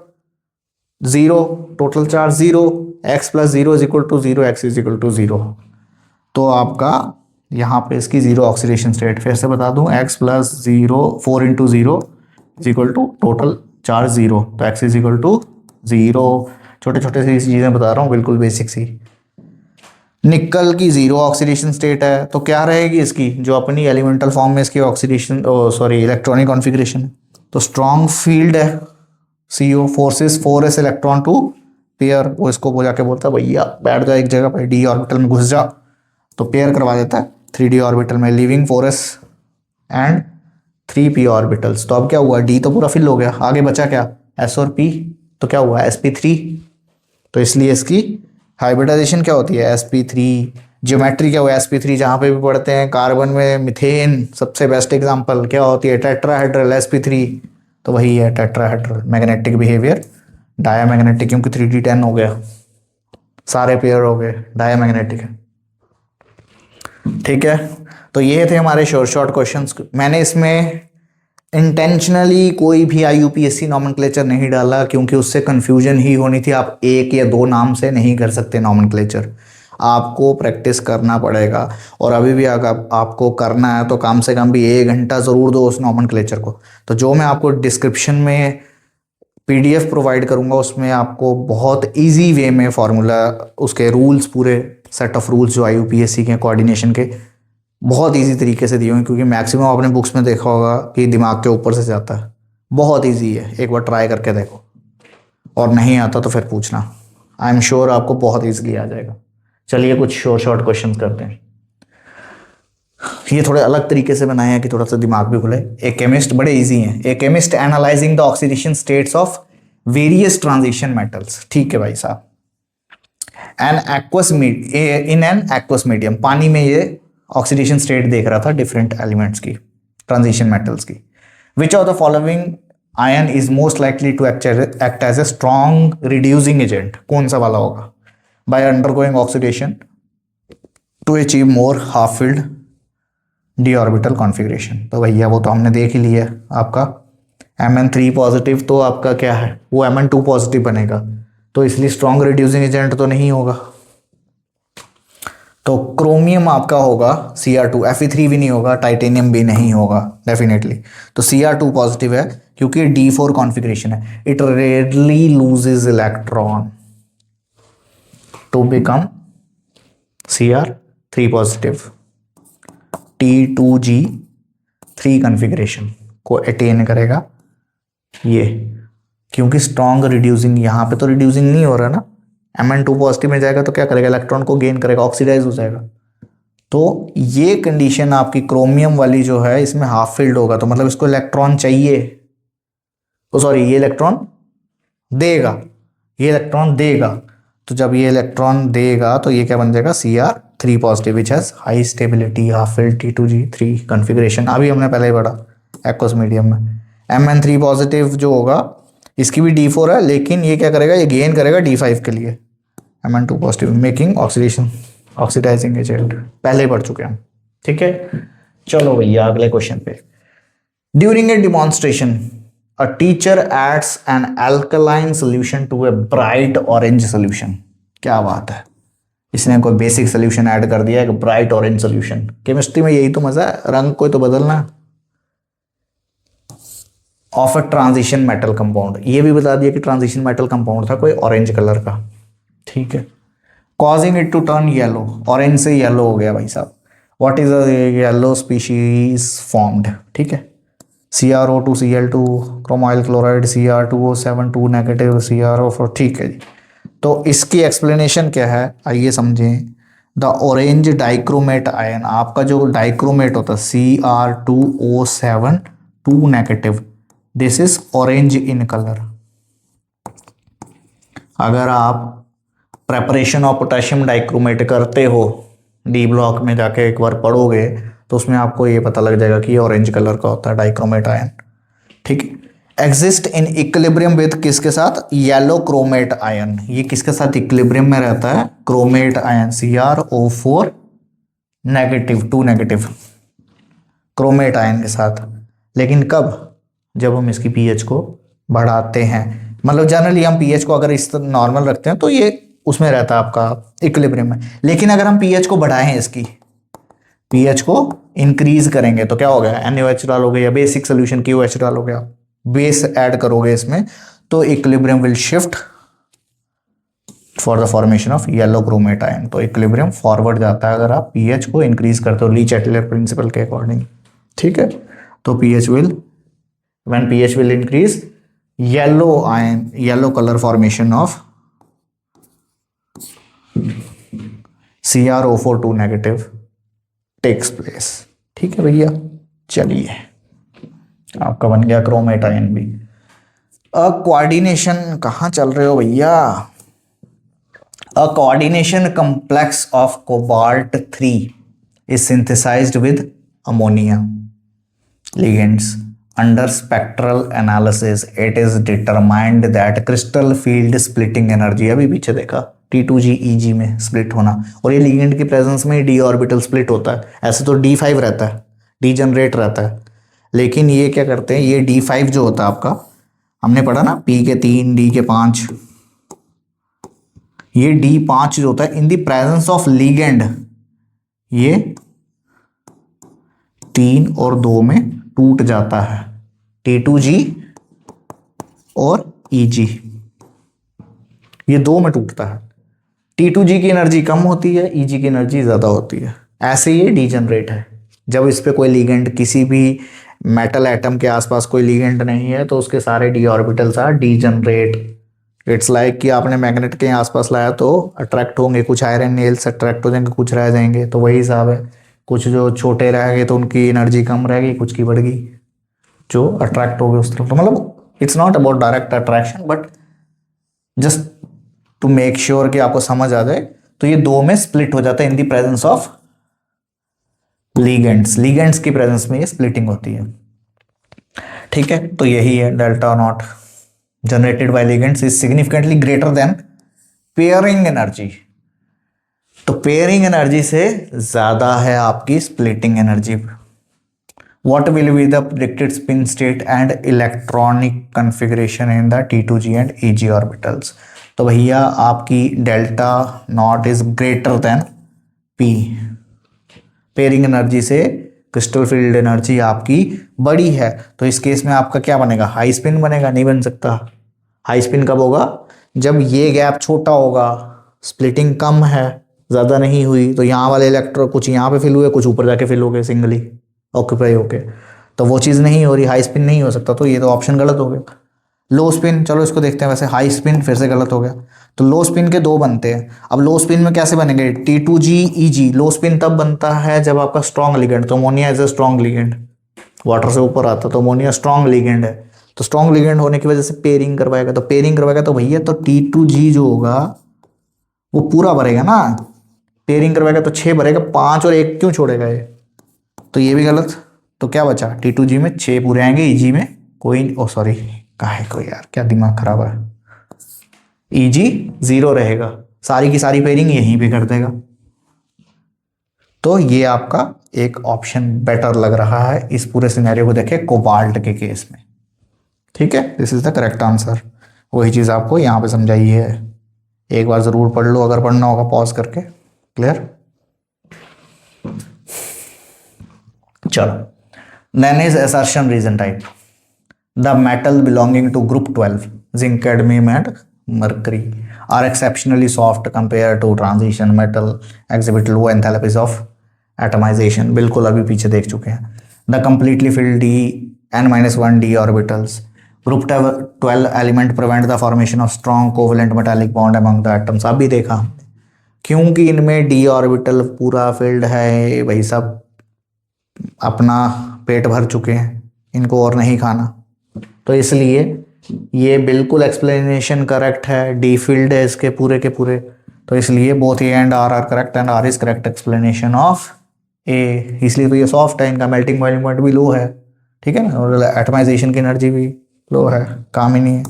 0, total charge 0, X + 0 = 0, X = 0, तो आपका यहाँ पे इसकी 0 ऑक्सीडेशन स्टेट, फिर से बता दूं, X + 0 4 × 0 = टोटल चार्ज 0, तो X = 0, छोटे छोटे सी चीज़ें बता रहा हूँ, बिल्कुल बेसिक सी। निकल की जीरो ऑक्सीडेशन स्टेट है तो क्या रहेगी इसकी, जो अपनी एलिमेंटल फॉर्म में इसकी ऑक्सीडेशन सॉरी इलेक्ट्रॉनिक कॉन्फ़िगरेशन, तो स्ट्रॉन्ग फील्ड है, CO forces 4s electron to pair, वो इसको वो जाके बोलता है भैया बैठ जा एक जगह पर, D ऑर्बिटल में घुस जा, तो पेयर करवा देता है 3D ऑर्बिटल में, living 4s and 3p orbitals. तो अब क्या हुआ, D तो पूरा फिल हो गया, आगे बचा क्या, S और P, तो क्या हुआ sp3, तो इसलिए इसकी हाइब्रिडाइजेशन क्या होती है sp3। ज्योमेट्री क्या हुआ sp3, जहाँ पे भी पढ़ते हैं कार्बन में मिथेन सबसे बेस्ट एग्जांपल क्या होती है, टेट्राहेड्रल sp3, तो वही है टेट्राहेड्रल। मैग्नेटिक बिहेवियर डायामैग्नेटिक, क्योंकि 3d10 हो गया, सारे पेयर हो गए, डायामैग्नेटिक है। ठीक है, तो ये थे हमारे शॉर्ट क्वेश्चंस। मैंने इसमें इंटेंशनली कोई भी IUPAC नॉमेनक्लेचर नहीं डाला, क्योंकि उससे कंफ्यूजन ही होनी थी। आप एक या दो नाम से नहीं कर सकते नॉमेनक्लेचर, आपको प्रैक्टिस करना पड़ेगा। और अभी भी अगर आपको करना है तो कम से कम भी 1 घंटा ज़रूर दो उस नॉमेनक्लेचर को। तो जो मैं आपको डिस्क्रिप्शन में PDF प्रोवाइड करूँगा, उसमें आपको बहुत ईजी वे में फार्मूला, उसके रूल्स, पूरे सेट ऑफ रूल्स जो IUPAC के कोऑर्डिनेशन के, बहुत इजी तरीके से दिए होंगे, क्योंकि मैक्सिमम आपने बुक्स में देखा होगा कि दिमाग के ऊपर से जाता है। बहुत इजी है, एक बार ट्राई करके देखो, और नहीं आता तो फिर पूछना, आई एम श्योर आपको बहुत इजीली आ जाएगा। चलिए कुछ शॉर्ट क्वेश्चंस करते हैं। ये थोड़े अलग तरीके से बनाए हैं कि थोड़ा सा दिमाग भी खुले। ए केमिस्ट, बड़े इजी हैं। A chemist analysing the oxidation states of various transition metals. ठीक है भाई साहब। इन एन एक्वस मीडियम, पानी में ये ऑक्सीडेशन स्टेट देख रहा था डिफरेंट एलिमेंट्स की, ट्रांजिशन मेटल्स की। Which of the following ion is most likely to act as a strong reducing agent, कौन सा वाला होगा, by undergoing oxidation to achieve more half filled d orbital configuration. तो भैया वो तो हमने देख ही लिया, आपका Mn3 पॉजिटिव तो आपका क्या है, वो Mn2 पॉजिटिव बनेगा, तो इसलिए स्ट्रॉन्ग रिड्यूसिंग एजेंट तो नहीं होगा। तो क्रोमियम आपका होगा Cr2, Fe3 भी नहीं होगा, टाइटेनियम भी नहीं होगा डेफिनेटली। तो Cr2 पॉजिटिव है, क्योंकि D4 कॉन्फ़िगरेशन है। It rarely loses electron to become Cr3 positive, T2G3 configuration को अटेन करेगा ये, क्योंकि स्ट्रॉन्ग रिड्यूसिंग, यहाँ पे तो रिड्यूसिंग नहीं हो रहा ना, Mn2 पॉजिटिव में जाएगा तो क्या करेगा, इलेक्ट्रॉन को गेन करेगा, ऑक्सीडाइज हो जाएगा। तो ये कंडीशन आपकी क्रोमियम वाली जो है, इसमें हाफ फिल्ड होगा, तो मतलब इसको इलेक्ट्रॉन चाहिए, तो सॉरी ये इलेक्ट्रॉन देगा, ये इलेक्ट्रॉन देगा। तो जब ये इलेक्ट्रॉन देगा तो ये क्या बन जाएगा, Cr3 positive which has high stability, half filled, T2G3 configuration. अभी हमने पहले ही पढ़ा एक्वस मीडियम में। Mn3 पॉजिटिव जो होगा, इसकी भी D4 है, लेकिन ये क्या करेगा, ये गेन करेगा D5 के लिए, Mn2 positive making oxidising agent, पहले ही पढ़ चुके हैं हम। ठीक है, चलो भैया अगले क्वेश्चन पे। During a demonstration a teacher adds an alkaline solution to a bright orange solution। क्या बात है, इसने कोई बेसिक सोल्यूशन ऐड कर दिया, एक ब्राइट ऑरेंज सोल्यूशन। केमिस्ट्री में यही तो मजा है, रंग कोई तो बदलना। Of a transition metal compound, ये भी बता दिया कि ट्रांजिशन मेटल कंपाउंड था कोई ऑरेंज कलर का। ठीक है, causing it to turn yellow, orange से येलो हो गया भाई साहब। What is a yellow species formed. ठीक है, CrO2 Cl2 chromyl chloride Cr2O7 2 negative CrO4। ठीक है जी, तो इसकी एक्सप्लेनेशन क्या है आइए समझें। द ऑरेंज डाइक्रोमेट आयन, आपका जो डाइक्रोमेट होता है Cr2O7 2 negative, this is orange in colour. अगर आप प्रेपरेशन ऑफ पोटेशियम डाइक्रोमेट करते हो, डी ब्लॉक में जाके एक बार पढ़ोगे, तो उसमें आपको ये पता लग जाएगा कि ये ऑरेंज कलर का होता है डाइक्रोमेट आयन। ठीक है, एग्जिस्ट इन इक्विलिब्रियम विद किसके साथ, येलो क्रोमेट आयन। ये किसके साथ इक्विलिब्रियम में रहता है, chromate ion CrO4 negative 2 negative chromate ion के साथ। लेकिन कब, जब हम इसकी pH को बढ़ाते हैं, मतलब जनरली हम pH को अगर इस नॉर्मल रखते हैं तो ये उसमें रहता है आपका इक्विलिब्रियम में। लेकिन अगर हम pH को बढ़ाएं, इसकी pH को इंक्रीज करेंगे तो क्या हो गया, NaOH डालोगे या बेसिक सोल्यूशन KOH डालोगे, आप बेस ऐड करोगे इसमें, तो equilibrium will shift for the formation of yellow chromate ion. तो इक्विलिब्रियम फॉरवर्ड जाता है अगर आप पीएच को इंक्रीज करते हो ली चैटलर प्रिंसिपल के अकॉर्डिंग, ठीक है। तो pH will, when pH will increase, yellow ion, yellow colour formation of CrO4 2 negative takes place, ठीक है भैया। चलिए आपका बन गया क्रोमेट आयन भी। अब कोऑर्डिनेशन कहाँ चल रहे हो भैया? A coordination complex of cobalt 3 is synthesized with ammonia ligands. Under spectral analysis, it is determined that crystal field splitting energy, अभी पीछे देखा T2G EG में स्प्लिट होना, और ये लिगेंड की प्रेजेंस में d ऑर्बिटल स्प्लिट होता है। ऐसे तो D5 रहता है, डीजनरेट रहता है, लेकिन ये क्या करते हैं, ये D5 जो होता है आपका, हमने पढ़ा ना P के 3 D के 5, ये D5 जो होता है इन द प्रेजेंस ऑफ लिगेंड, ये 3 और 2 में टूट जाता है, T2G और EG, ये 2 में टूटता है। T2G की एनर्जी कम होती है, EG की एनर्जी ज़्यादा होती है। ऐसे ये डीजनरेट है। जब इस पे कोई लिगेंड, किसी भी मेटल एटम के आसपास कोई लिगेंड नहीं है, तो उसके सारे d orbitals are degenerate. It's like कि आपने मैग्नेट के आसपास लाया तो अट्रैक्ट होंगे, कुछ आयरन नेल्स अट्रैक्ट हो जाएंगे, कुछ रह जाएंगे, तो वही हिसाब है। कुछ जो छोटे रह गए तो उनकी एनर्जी कम रहेगी, कुछ की बढ़ेगी, जो अट्रैक्ट हो गए उस तरफ। तो मतलब it's not about direct attraction, but just to make sure कि आपको समझ आ जाए। तो ये 2 में स्प्लिट हो जाता है इन the presence of ligands, ligands की प्रेजेंस में ये स्प्लिटिंग होती है, ठीक है। तो यही है delta not generated by ligands is significantly greater than pairing energy। तो पेयरिंग एनर्जी से ज्यादा है आपकी splitting energy. What will be the predicted spin state and electronic configuration in the T2G and EG orbitals? तो भैया आपकी delta not is greater than P, pairing energy से crystal field energy आपकी बड़ी है। तो इस केस में आपका क्या बनेगा, हाई स्पिन बनेगा? नहीं बन सकता। हाई स्पिन कब होगा, जब ये गैप छोटा होगा, स्प्लिटिंग कम है, ज़्यादा नहीं हुई, तो यहाँ वाले इलेक्ट्रॉन कुछ यहाँ पे फिल हुए, कुछ ऊपर जाके फिल हो गए सिंगली ऑक्यूपाई होके, तो वो चीज़ नहीं हो रही, हाई स्पिन नहीं हो सकता। तो ये तो ऑप्शन गलत हो गया। लो स्पिन, चलो इसको देखते हैं। वैसे हाई स्पिन फिर से गलत हो गया। तो लो स्पिन के 2 बनते हैं। अब लो स्पिन में कैसे बनेंगे, T2G EG। लो स्पिन तब बनता है जब आपका स्ट्रॉन्ग लिगेंड, तो ammonia is a strong ligand, water से ऊपर आता तो अमोनिया स्ट्रॉन्ग लिगेंड है। तो स्ट्रॉन्ग लिगेंड होने की वजह से पेयरिंग करवाएगा, तो पेयरिंग करवाएगा तो भैया तो T2G जो होगा वो पूरा भरेगा ना, पेयरिंग करवाएगा तो 6 भरेगा, 5 और 1 क्यों छोड़ेगा ये, तो ये भी गलत। तो क्या बचा, T2G में 6 पूरे आएंगे, EG में कोई, ओ सॉरी काहे को यार, क्या दिमाग खराब है, EG 0 रहेगा, सारी की सारी पेयरिंग यहीं पे कर देगा। तो ये आपका एक ऑप्शन बेटर लग रहा है इस पूरे सिनेरियो को देखे कोबाल्ट के केस में, ठीक है। This is the correct answer. वही चीज आपको यहाँ पे समझाई है, एक बार जरूर पढ़ लो अगर पढ़ना होगा पॉज करके। क्लियर? चलो, then is assertion reason type. The metal belonging to group 12 zinc, cadmium and mercury are exceptionally soft compare to transition metal, exhibit low enthalpies of atomization. बिल्कुल अभी पीछे देख चुके हैं। The completely filled n-1 d orbitals, group 12 element prevent the formation of strong covalent metallic bond among the atoms. अभी देखा, क्योंकि इनमें d ऑर्बिटल पूरा फिल्ड है, वही सब अपना पेट भर चुके हैं, इनको और नहीं खाना, तो इसलिए ये बिल्कुल एक्सप्लेनेशन करेक्ट है। डी फील्ड है इसके पूरे के पूरे, तो इसलिए both A and R are correct and R is correct explanation of A. इसलिए तो ये सॉफ्ट है, इनका मेल्टिंग पॉइंट भी लो है, ठीक है ना, और एटमाइजेशन की एनर्जी भी लो है, काम ही नहीं है।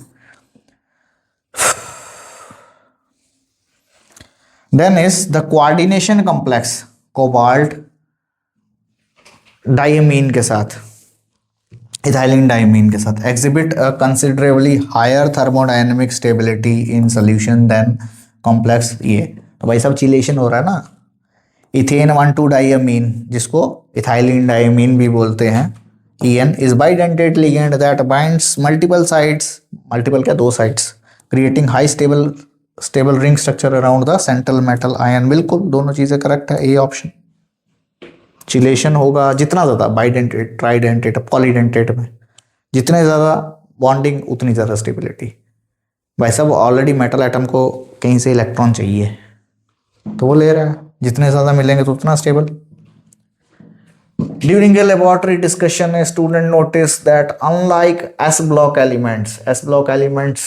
Then is the coordination complex cobalt diamine के साथ, इथाइलिन डायमीन के साथ, exhibit a considerably higher thermodynamic stability in solution than complex. ये तो भाई सब चिलेशन हो रहा है ना। इथेन 1,2 डायमीन, जिसको इथाइलिन डायमीन भी बोलते हैं, EN is bidentate ligand that binds multiple sites, multiple क्या, 2 sites, creating high stable stable ring structure around the central metal ion. बिल्कुल दोनों चीजें करेक्ट है, ए ऑप्शन। चिलेशन होगा जितना ज्यादा बाइडेंटेट, ट्राइडेंटेट, पॉलीडेंटेट में जितने ज्यादा बॉन्डिंग उतनी ज्यादा स्टेबिलिटी। भाई साहब ऑलरेडी मेटल एटम को कहीं से इलेक्ट्रॉन चाहिए तो वो ले रहा है, जितने ज्यादा मिलेंगे तो उतना stable. During a laboratory discussion, a student noticed that unlike S block elements,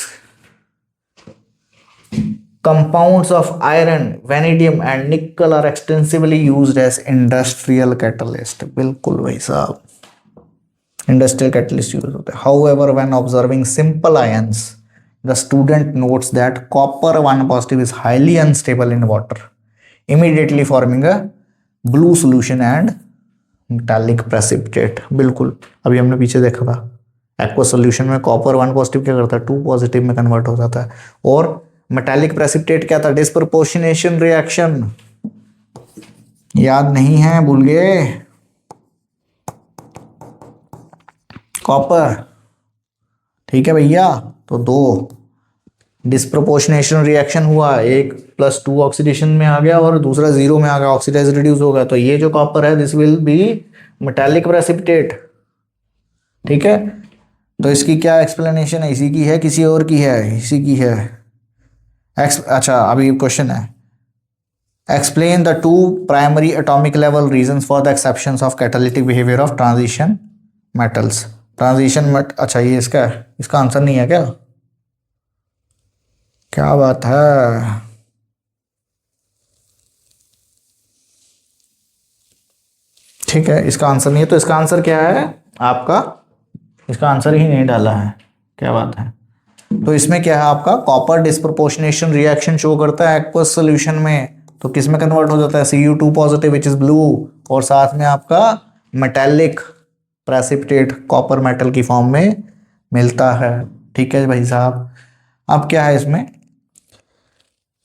compounds of iron, vanadium and nickel are extensively used as industrial catalyst। बिल्कुल भाई साहब, industrial catalyst यूज होते हैं। However, when observing simple ions, the student notes that copper 1 positive is highly unstable in water, immediately forming a blue solution and metallic precipitate. बिल्कुल अभी हमने पीछे देखा था, एक्वस सॉल्यूशन में कॉपर 1 पॉजिटिव क्या करता है, 2 पॉजिटिव में कन्वर्ट हो जाता है। और मेटालिक प्रेसिपिटेट क्या था, डिस्प्रपोर्शनेशन रिएक्शन। याद नहीं है, भूल गए? कॉपर, ठीक है भैया। तो 2 डिस्प्रपोर्शनेशन रिएक्शन हुआ, एक +2 ऑक्सीडेशन में आ गया और दूसरा 0 में आ गया, ऑक्सीडाइज रिड्यूस हो गया। तो ये जो कॉपर है this will be metallic precipitate, ठीक है। तो इसकी क्या एक्सप्लेनेशन है, इसी की है किसी और की है? इसी की है। अच्छा अभी क्वेश्चन है, explain the 2 primary atomic level reasons for the exceptions of catalytic behaviour of transition metals. अच्छा ये इसका आंसर नहीं है क्या? क्या बात है, ठीक है। इसका आंसर नहीं है तो इसका आंसर क्या है आपका? इसका आंसर ही नहीं डाला है, क्या बात है। तो इसमें क्या है आपका, कॉपर डिस्प्रपोर्शनेशन रिएक्शन शो करता है एक्वस सॉल्यूशन में, तो किस में कन्वर्ट हो जाता है, Cu2 positive which is blue, और साथ में आपका मेटालिक प्रेसिपिटेट कॉपर मेटल की फॉर्म में मिलता है, ठीक है भाई साहब। अब क्या है इसमें,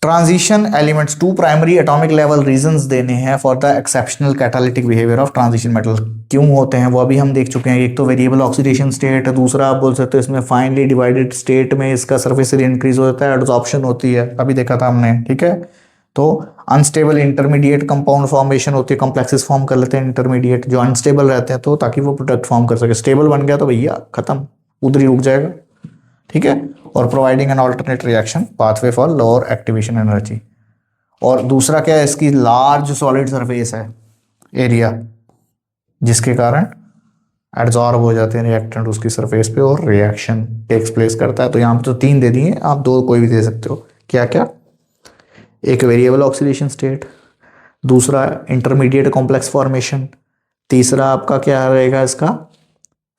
transition elements 2 primary atomic level reasons देने हैं for the exceptional catalytic behaviour of transition metal. क्यों होते हैं वो अभी हम देख चुके हैं। एक तो वेरिएबल ऑक्सीडेशन स्टेट, दूसरा आप बोल सकते हो इसमें फाइनली डिवाइडेड स्टेट में इसका सरफेस एरिया इंक्रीज हो जाता है, एडसॉर्प्शन होती है, अभी देखा था हमने, ठीक है। तो अनस्टेबल इंटरमीडिएट कंपाउंड फॉर्मेशन होती है, कॉम्प्लेक्सेस फॉर्म कर लेते हैं इंटरमीडिएट जो अनस्टेबल रहते हैं, तो ताकि वो प्रोडक्ट फॉर्म कर सके। स्टेबल बन गया तो भैया खत्म, उधर ही रुक जाएगा, ठीक है। और providing an alternate reaction pathway for lower activation energy. और दूसरा क्या है, इसकी लार्ज सॉलिड सरफेस है एरिया, जिसके कारण एड्सॉर्ब हो जाते हैं रिएक्टेंट उसकी सरफेस पे और रिएक्शन टेक्स प्लेस करता है। तो यहाँ पे तो 3 दे दिए, आप 2 कोई भी दे सकते हो। क्या क्या, एक वेरिएबल ऑक्सीडेशन स्टेट, दूसरा इंटरमीडिएट कॉम्प्लेक्स फॉर्मेशन, तीसरा आपका क्या रहेगा इसका,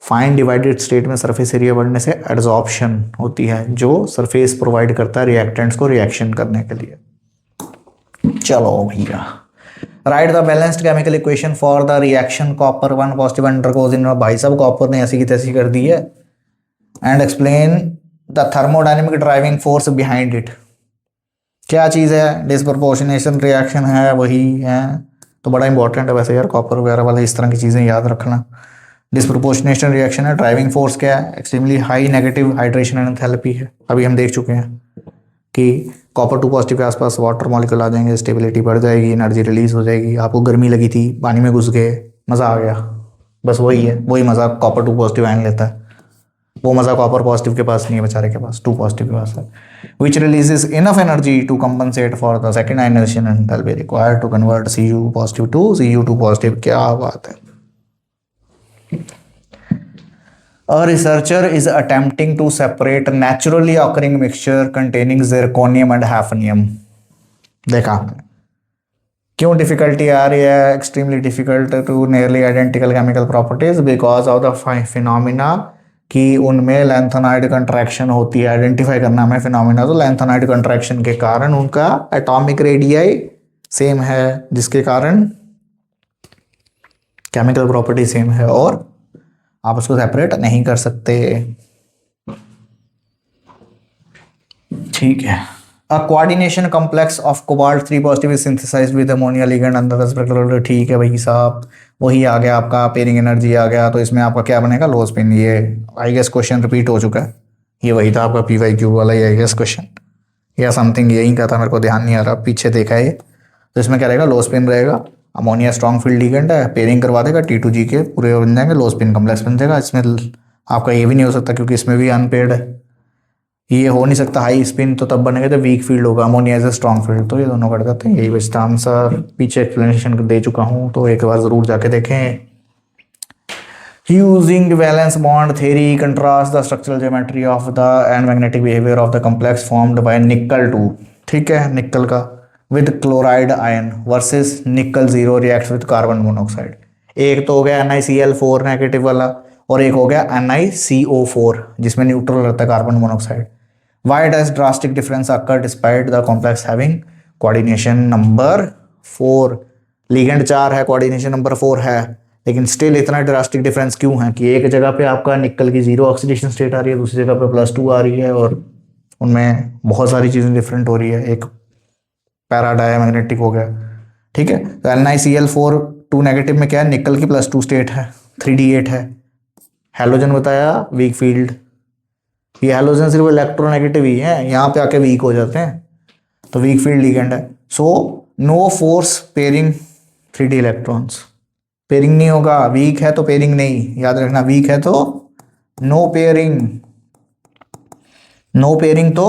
फाइन डिवाइडेड स्टेट में सरफेस एरिया बढ़ने से एड्सॉर्प्शन होती है, जो सरफेस प्रोवाइड करता है रिएक्टेंट्स को रिएक्शन करने के लिए। चलो भैया, right the balanced chemical equation for the reaction copper 1 positive undergoes in. भाई साहब कॉपर ने ऐसी की तैसी कर दी है। And explain the thermodynamic driving force behind it. क्या चीज़ है, डिस्प्रपोर्शनेशन रिएक्शन है, वही है। तो बड़ा इंपॉर्टेंट है वैसे यार कॉपर वगैरह वाले इस तरह की चीज़ें याद रखना। डिस्प्रपोर्शनेशन रिएक्शन है, ड्राइविंग फोर्स क्या है, extremely high negative hydration and enthalpy है। अभी हम देख चुके हैं कि कॉपर 2 पॉजिटिव के आसपास वाटर मॉलिक्यूल आ जाएंगे, स्टेबिलिटी बढ़ जाएगी, एनर्जी रिलीज हो जाएगी। आपको गर्मी लगी थी, पानी में घुस गए, मज़ा आ गया, बस वही है, वही मज़ा कॉपर 2 पॉजिटिव आयन लेता है। वो मज़ा कॉपर पॉजिटिव के पास नहीं है, बेचारे के पास 2 पॉजिटिव के पास है। Which releases enough energy to compensate for the second ionisation enthalpy required to convert Cu positive to Cu2 positive. क्या बात है। A researcher is attempting to separate naturally occurring mixture containing zirconium and hafnium। देखा क्यों difficulty आ रही है, extremely difficult to nearly identical chemical properties because of the phenomena कि उनमें लैंथेनाइड कंट्रैक्शन होती है। आइडेंटिफाई करना हमें फिनोमिना, तो लैंथेनाइड कंट्रैक्शन के कारण उनका एटॉमिक रेडियाई सेम है, जिसके कारण केमिकल प्रॉपर्टी सेम है और आप उसको सेपरेट नहीं कर सकते, ठीक है। A coordination complex of cobalt 3 positive is synthesized with ammonia ligand under the spectral. ठीक है भाई साहब, वही आ गया आपका, पेयरिंग एनर्जी आ गया। तो इसमें आपका क्या बनेगा, लो स्पिन। ये आई गेस क्वेश्चन रिपीट हो चुका है, ये वही था आपका PYQ वाला ही आई गेस क्वेश्चन, या समथिंग यही का था, मेरे को ध्यान नहीं आ रहा, पीछे देखा है ये। तो इसमें क्या रहेगा, लो स्पिन रहेगा, अमोनिया स्ट्रॉन्ग फील्ड लिगेंड है, पेयरिंग करवा देगा, T2G के पूरे बन जाएंगे, लो स्पिन कम्प्लेक्स बन जाएगा। इसमें आपका ये भी नहीं हो सकता क्योंकि इसमें भी अनपेड है, ये हो नहीं सकता। हाई स्पिन तो तब बनेगा जब वीक फील्ड होगा, ammonia as a strong field, तो ये दोनों कट जाते हैं। यही बचता आंसर, पीछे एक्सप्लेनेशन दे चुका हूँ तो एक बार जरूर जाके देखें। Using valence bond theory contrast the structural geometry of the and magnetic behavior of the complex formed by nickel 2, ठीक है, निकल का with chloride ion versus nickel 0 reacts with carbon monoxide। एक तो हो गया NiCl4 नेगेटिव वाला, और एक हो गया NiCO4 जिसमें न्यूट्रल रहता है carbon monoxide. Why does drastic difference occur despite the complex having coordination number 4? Ligand 4 है, कोऑर्डिनेशन नंबर 4 है, लेकिन स्टिल इतना ड्रास्टिक डिफरेंस क्यों है कि एक जगह पे आपका निकल की 0 ऑक्सीडेशन स्टेट आ रही है, दूसरी जगह पे +2 आ रही है, और उनमें बहुत सारी चीज़ें डिफरेंट हो रही है, एक पैराडायमैग्नेटिक हो गया, ठीक है। तो NiCl4 2 नेगेटिव में क्या है, निकल की +2 स्टेट है, 3D8 है, हैलोजन बताया वीक फील्ड, ये हैलोजन सिर्फ इलेक्ट्रोनेगेटिव ही है, यहाँ पे आके वीक हो जाते हैं, तो वीक फील्ड लिगेंड है। So no force pairing 3D electrons, pairing नहीं होगा, वीक है तो पेयरिंग नहीं, याद रखना, वीक है तो नो पेयरिंग, नो पेयरिंग तो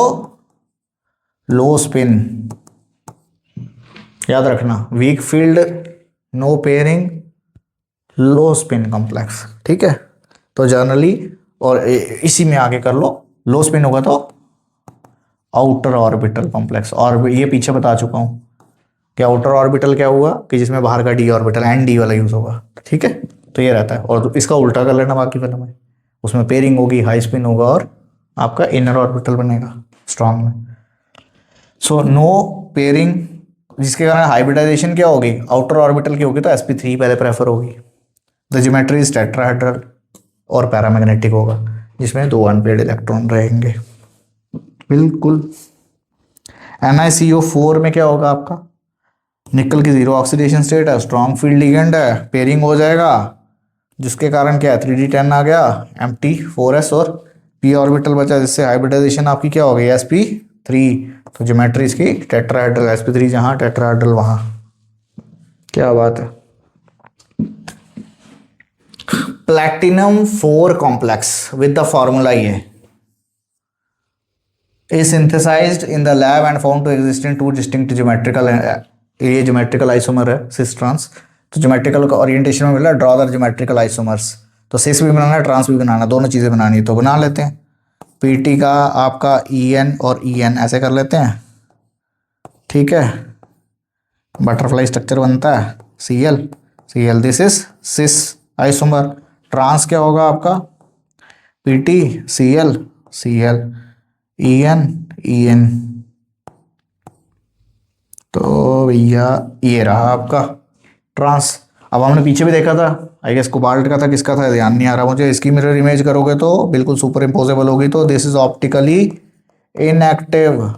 लो स्पिन, याद रखना, weak field, no pairing, low spin complex, ठीक है। तो जनरली और इसी में आगे कर लो, लो स्पिन होगा तो आउटर ऑर्बिटल कॉम्प्लेक्स, और ये पीछे बता चुका हूं कि आउटर ऑर्बिटल क्या हुआ कि जिसमें बाहर का डी ऑर्बिटल ND वाला यूज होगा, ठीक है। तो ये रहता है, और इसका उल्टा कर लेना बाकी वाला में, उसमें पेयरिंग होगी, हाई स्पिन होगा, और आपका इनर ऑर्बिटल बनेगा स्ट्रॉन्ग में। सो नो पेयरिंग, जिसके कारण हाइब्रिडाइजेशन क्या होगी, आउटर ऑर्बिटल की होगी तो sp3 पहले प्रेफर होगी। द ज्योमेट्री इज टेट्राहेड्रल और पैरामैग्नेटिक होगा, जिसमें 2 अनपेड इलेक्ट्रॉन रहेंगे, बिल्कुल। NiCO4 में क्या होगा आपका, निकल की 0 ऑक्सीडेशन स्टेट है, स्ट्रॉन्ग फील्ड लिगेंड है, पेयरिंग हो जाएगा, जिसके कारण क्या है 3D10 आ गया, एम्प्टी 4s और p ऑर्बिटल बचा, जिससे हाइब्रिडाइजेशन आपकी क्या हो गई, sp3। तो ज्योमेट्री इसकी टेट्राहेड्रल, sp3 जहां टेट्राहेड्रल वहां, क्या बात है। Platinum 4 complex with the formula ये is synthesized in the lab and found to exist in 2 distinct geometrical, ये ज्योमेट्रिकल आइसोमर है सिस ट्रांस, तो ज्योमेट्रिकल का ओरिएंटेशन में मिला, ड्रॉ द ज्योमेट्रिकल आइसोमर्स, तो सिस भी बनाना है, ट्रांस भी बनाना, दोनों चीज़ें बनानी है, तो बना लेते हैं। PT का आपका EN और EN ऐसे कर लेते हैं, ठीक है, बटरफ्लाई स्ट्रक्चर बनता है, Cl, this is cis isomer. Trans क्या होगा आपका, PT Cl, EN, तो भैया ये रहा आपका ट्रांस। अब हमने पीछे भी देखा था, आई गेस कोबाल्ट का था, किसका था ध्यान नहीं आ रहा मुझे, इसकी मिरर इमेज करोगे तो बिल्कुल सुपर इम्पोजेबल होगी, तो this is optically inactive,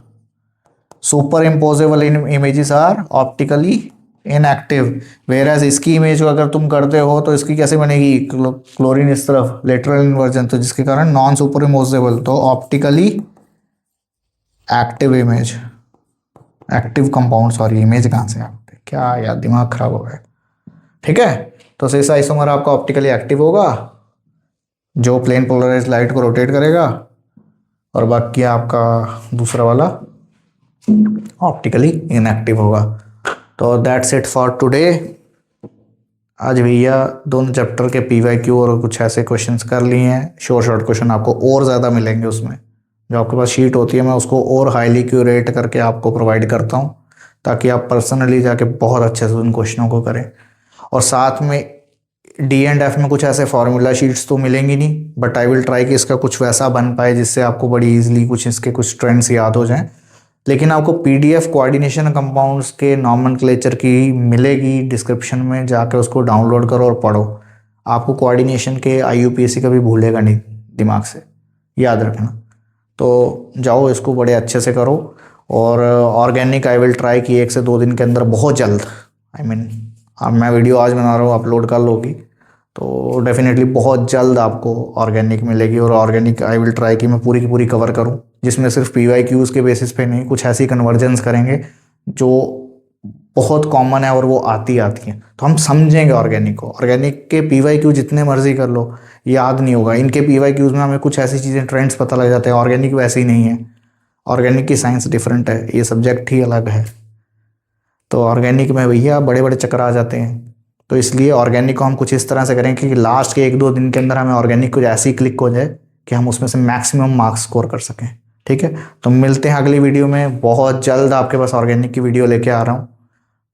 superimposable images are optically inactive, whereas इसकी इमेज को अगर तुम करते हो तो इसकी कैसे बनेगी, क्लोरीन इस तरफ, लेटरल इन्वर्जन, तो जिसके कारण नॉन सुपर इम्पोजेबल, तो optically active image, active compound, sorry image कहाँ से आपके, क्या यार दिमाग खराब हो गया, ठीक है। तो सिस आइसोमर आपका ऑप्टिकली एक्टिव होगा, जो प्लेन पोलराइज्ड लाइट को रोटेट करेगा, और बाकी आपका दूसरा वाला ऑप्टिकली इनएक्टिव होगा। तो दैट्स इट फॉर टुडे। आज भैया दोनों चैप्टर के PYQ और कुछ ऐसे क्वेश्चंस कर लिए हैं, शॉर्ट क्वेश्चन आपको और ज़्यादा मिलेंगे उसमें, जो आपके पास शीट होती है मैं उसको और हाईली क्यूरेट करके आपको प्रोवाइड करता हूँ, ताकि आप पर्सनली जाके बहुत अच्छे से उन क्वेश्चनों को करें। और साथ में D&F में कुछ ऐसे फार्मूला शीट्स तो मिलेंगी नहीं, बट आई विल ट्राई कि इसका कुछ वैसा बन पाए जिससे आपको बड़ी ईजिली कुछ इसके कुछ ट्रेंड्स याद हो जाएं। लेकिन आपको PDF कोऑर्डिनेशन कंपाउंड्स के नॉमेनक्लेचर की मिलेगी डिस्क्रिप्शन में, जाकर उसको डाउनलोड करो और पढ़ो, आपको कोऑर्डिनेशन के IUPAC का भी भूलेगा नहीं दिमाग से, याद रखना। तो जाओ इसको बड़े अच्छे से करो, और ऑर्गेनिक आई विल ट्राई कि 1 से 2 दिन के अंदर बहुत जल्द, अब मैं वीडियो आज बना रहा हूँ, अपलोड कर लोगी तो डेफिनेटली बहुत जल्द आपको ऑर्गेनिक मिलेगी, और ऑर्गेनिक आई विल ट्राई कि मैं पूरी की पूरी कवर करूँ। जिसमें सिर्फ PYQs के बेसिस पे नहीं, कुछ ऐसी कन्वर्जन्स करेंगे जो बहुत कॉमन है और वो आती है, तो हम समझेंगे ऑर्गेनिक को। ऑर्गेनिक के PYQ जितने मर्जी कर लो, याद नहीं होगा। इनके PYQs में हमें कुछ ऐसी चीज़ें, ट्रेंड्स पता लग जाते हैं। ऑर्गेनिक वैसे ही नहीं है, ऑर्गेनिक की साइंस डिफरेंट है, ये सब्जेक्ट ही अलग है। तो ऑर्गेनिक में भैया बड़े बड़े चक्कर आ जाते हैं। तो इसलिए ऑर्गेनिक को हम कुछ इस तरह से करें कि लास्ट के 1-2 दिन के अंदर हमें ऑर्गेनिक कुछ ऐसी क्लिक हो जाए कि हम उसमें से मैक्सिमम मार्क्स स्कोर कर सकें। ठीक है, तो मिलते हैं अगली वीडियो में। बहुत जल्द आपके पास ऑर्गेनिक की वीडियो लेके आ रहा हूँ।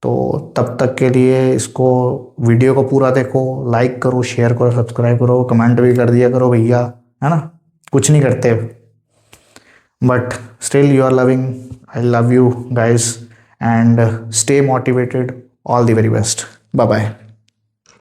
तो तब तक के लिए इसको, वीडियो को पूरा देखो, लाइक करो, शेयर करो, सब्सक्राइब करो, कमेंट भी कर दिया करो भैया, है ना। कुछ नहीं करते, but still you are loving, I love you guys, and stay motivated. All the very best. Bye bye.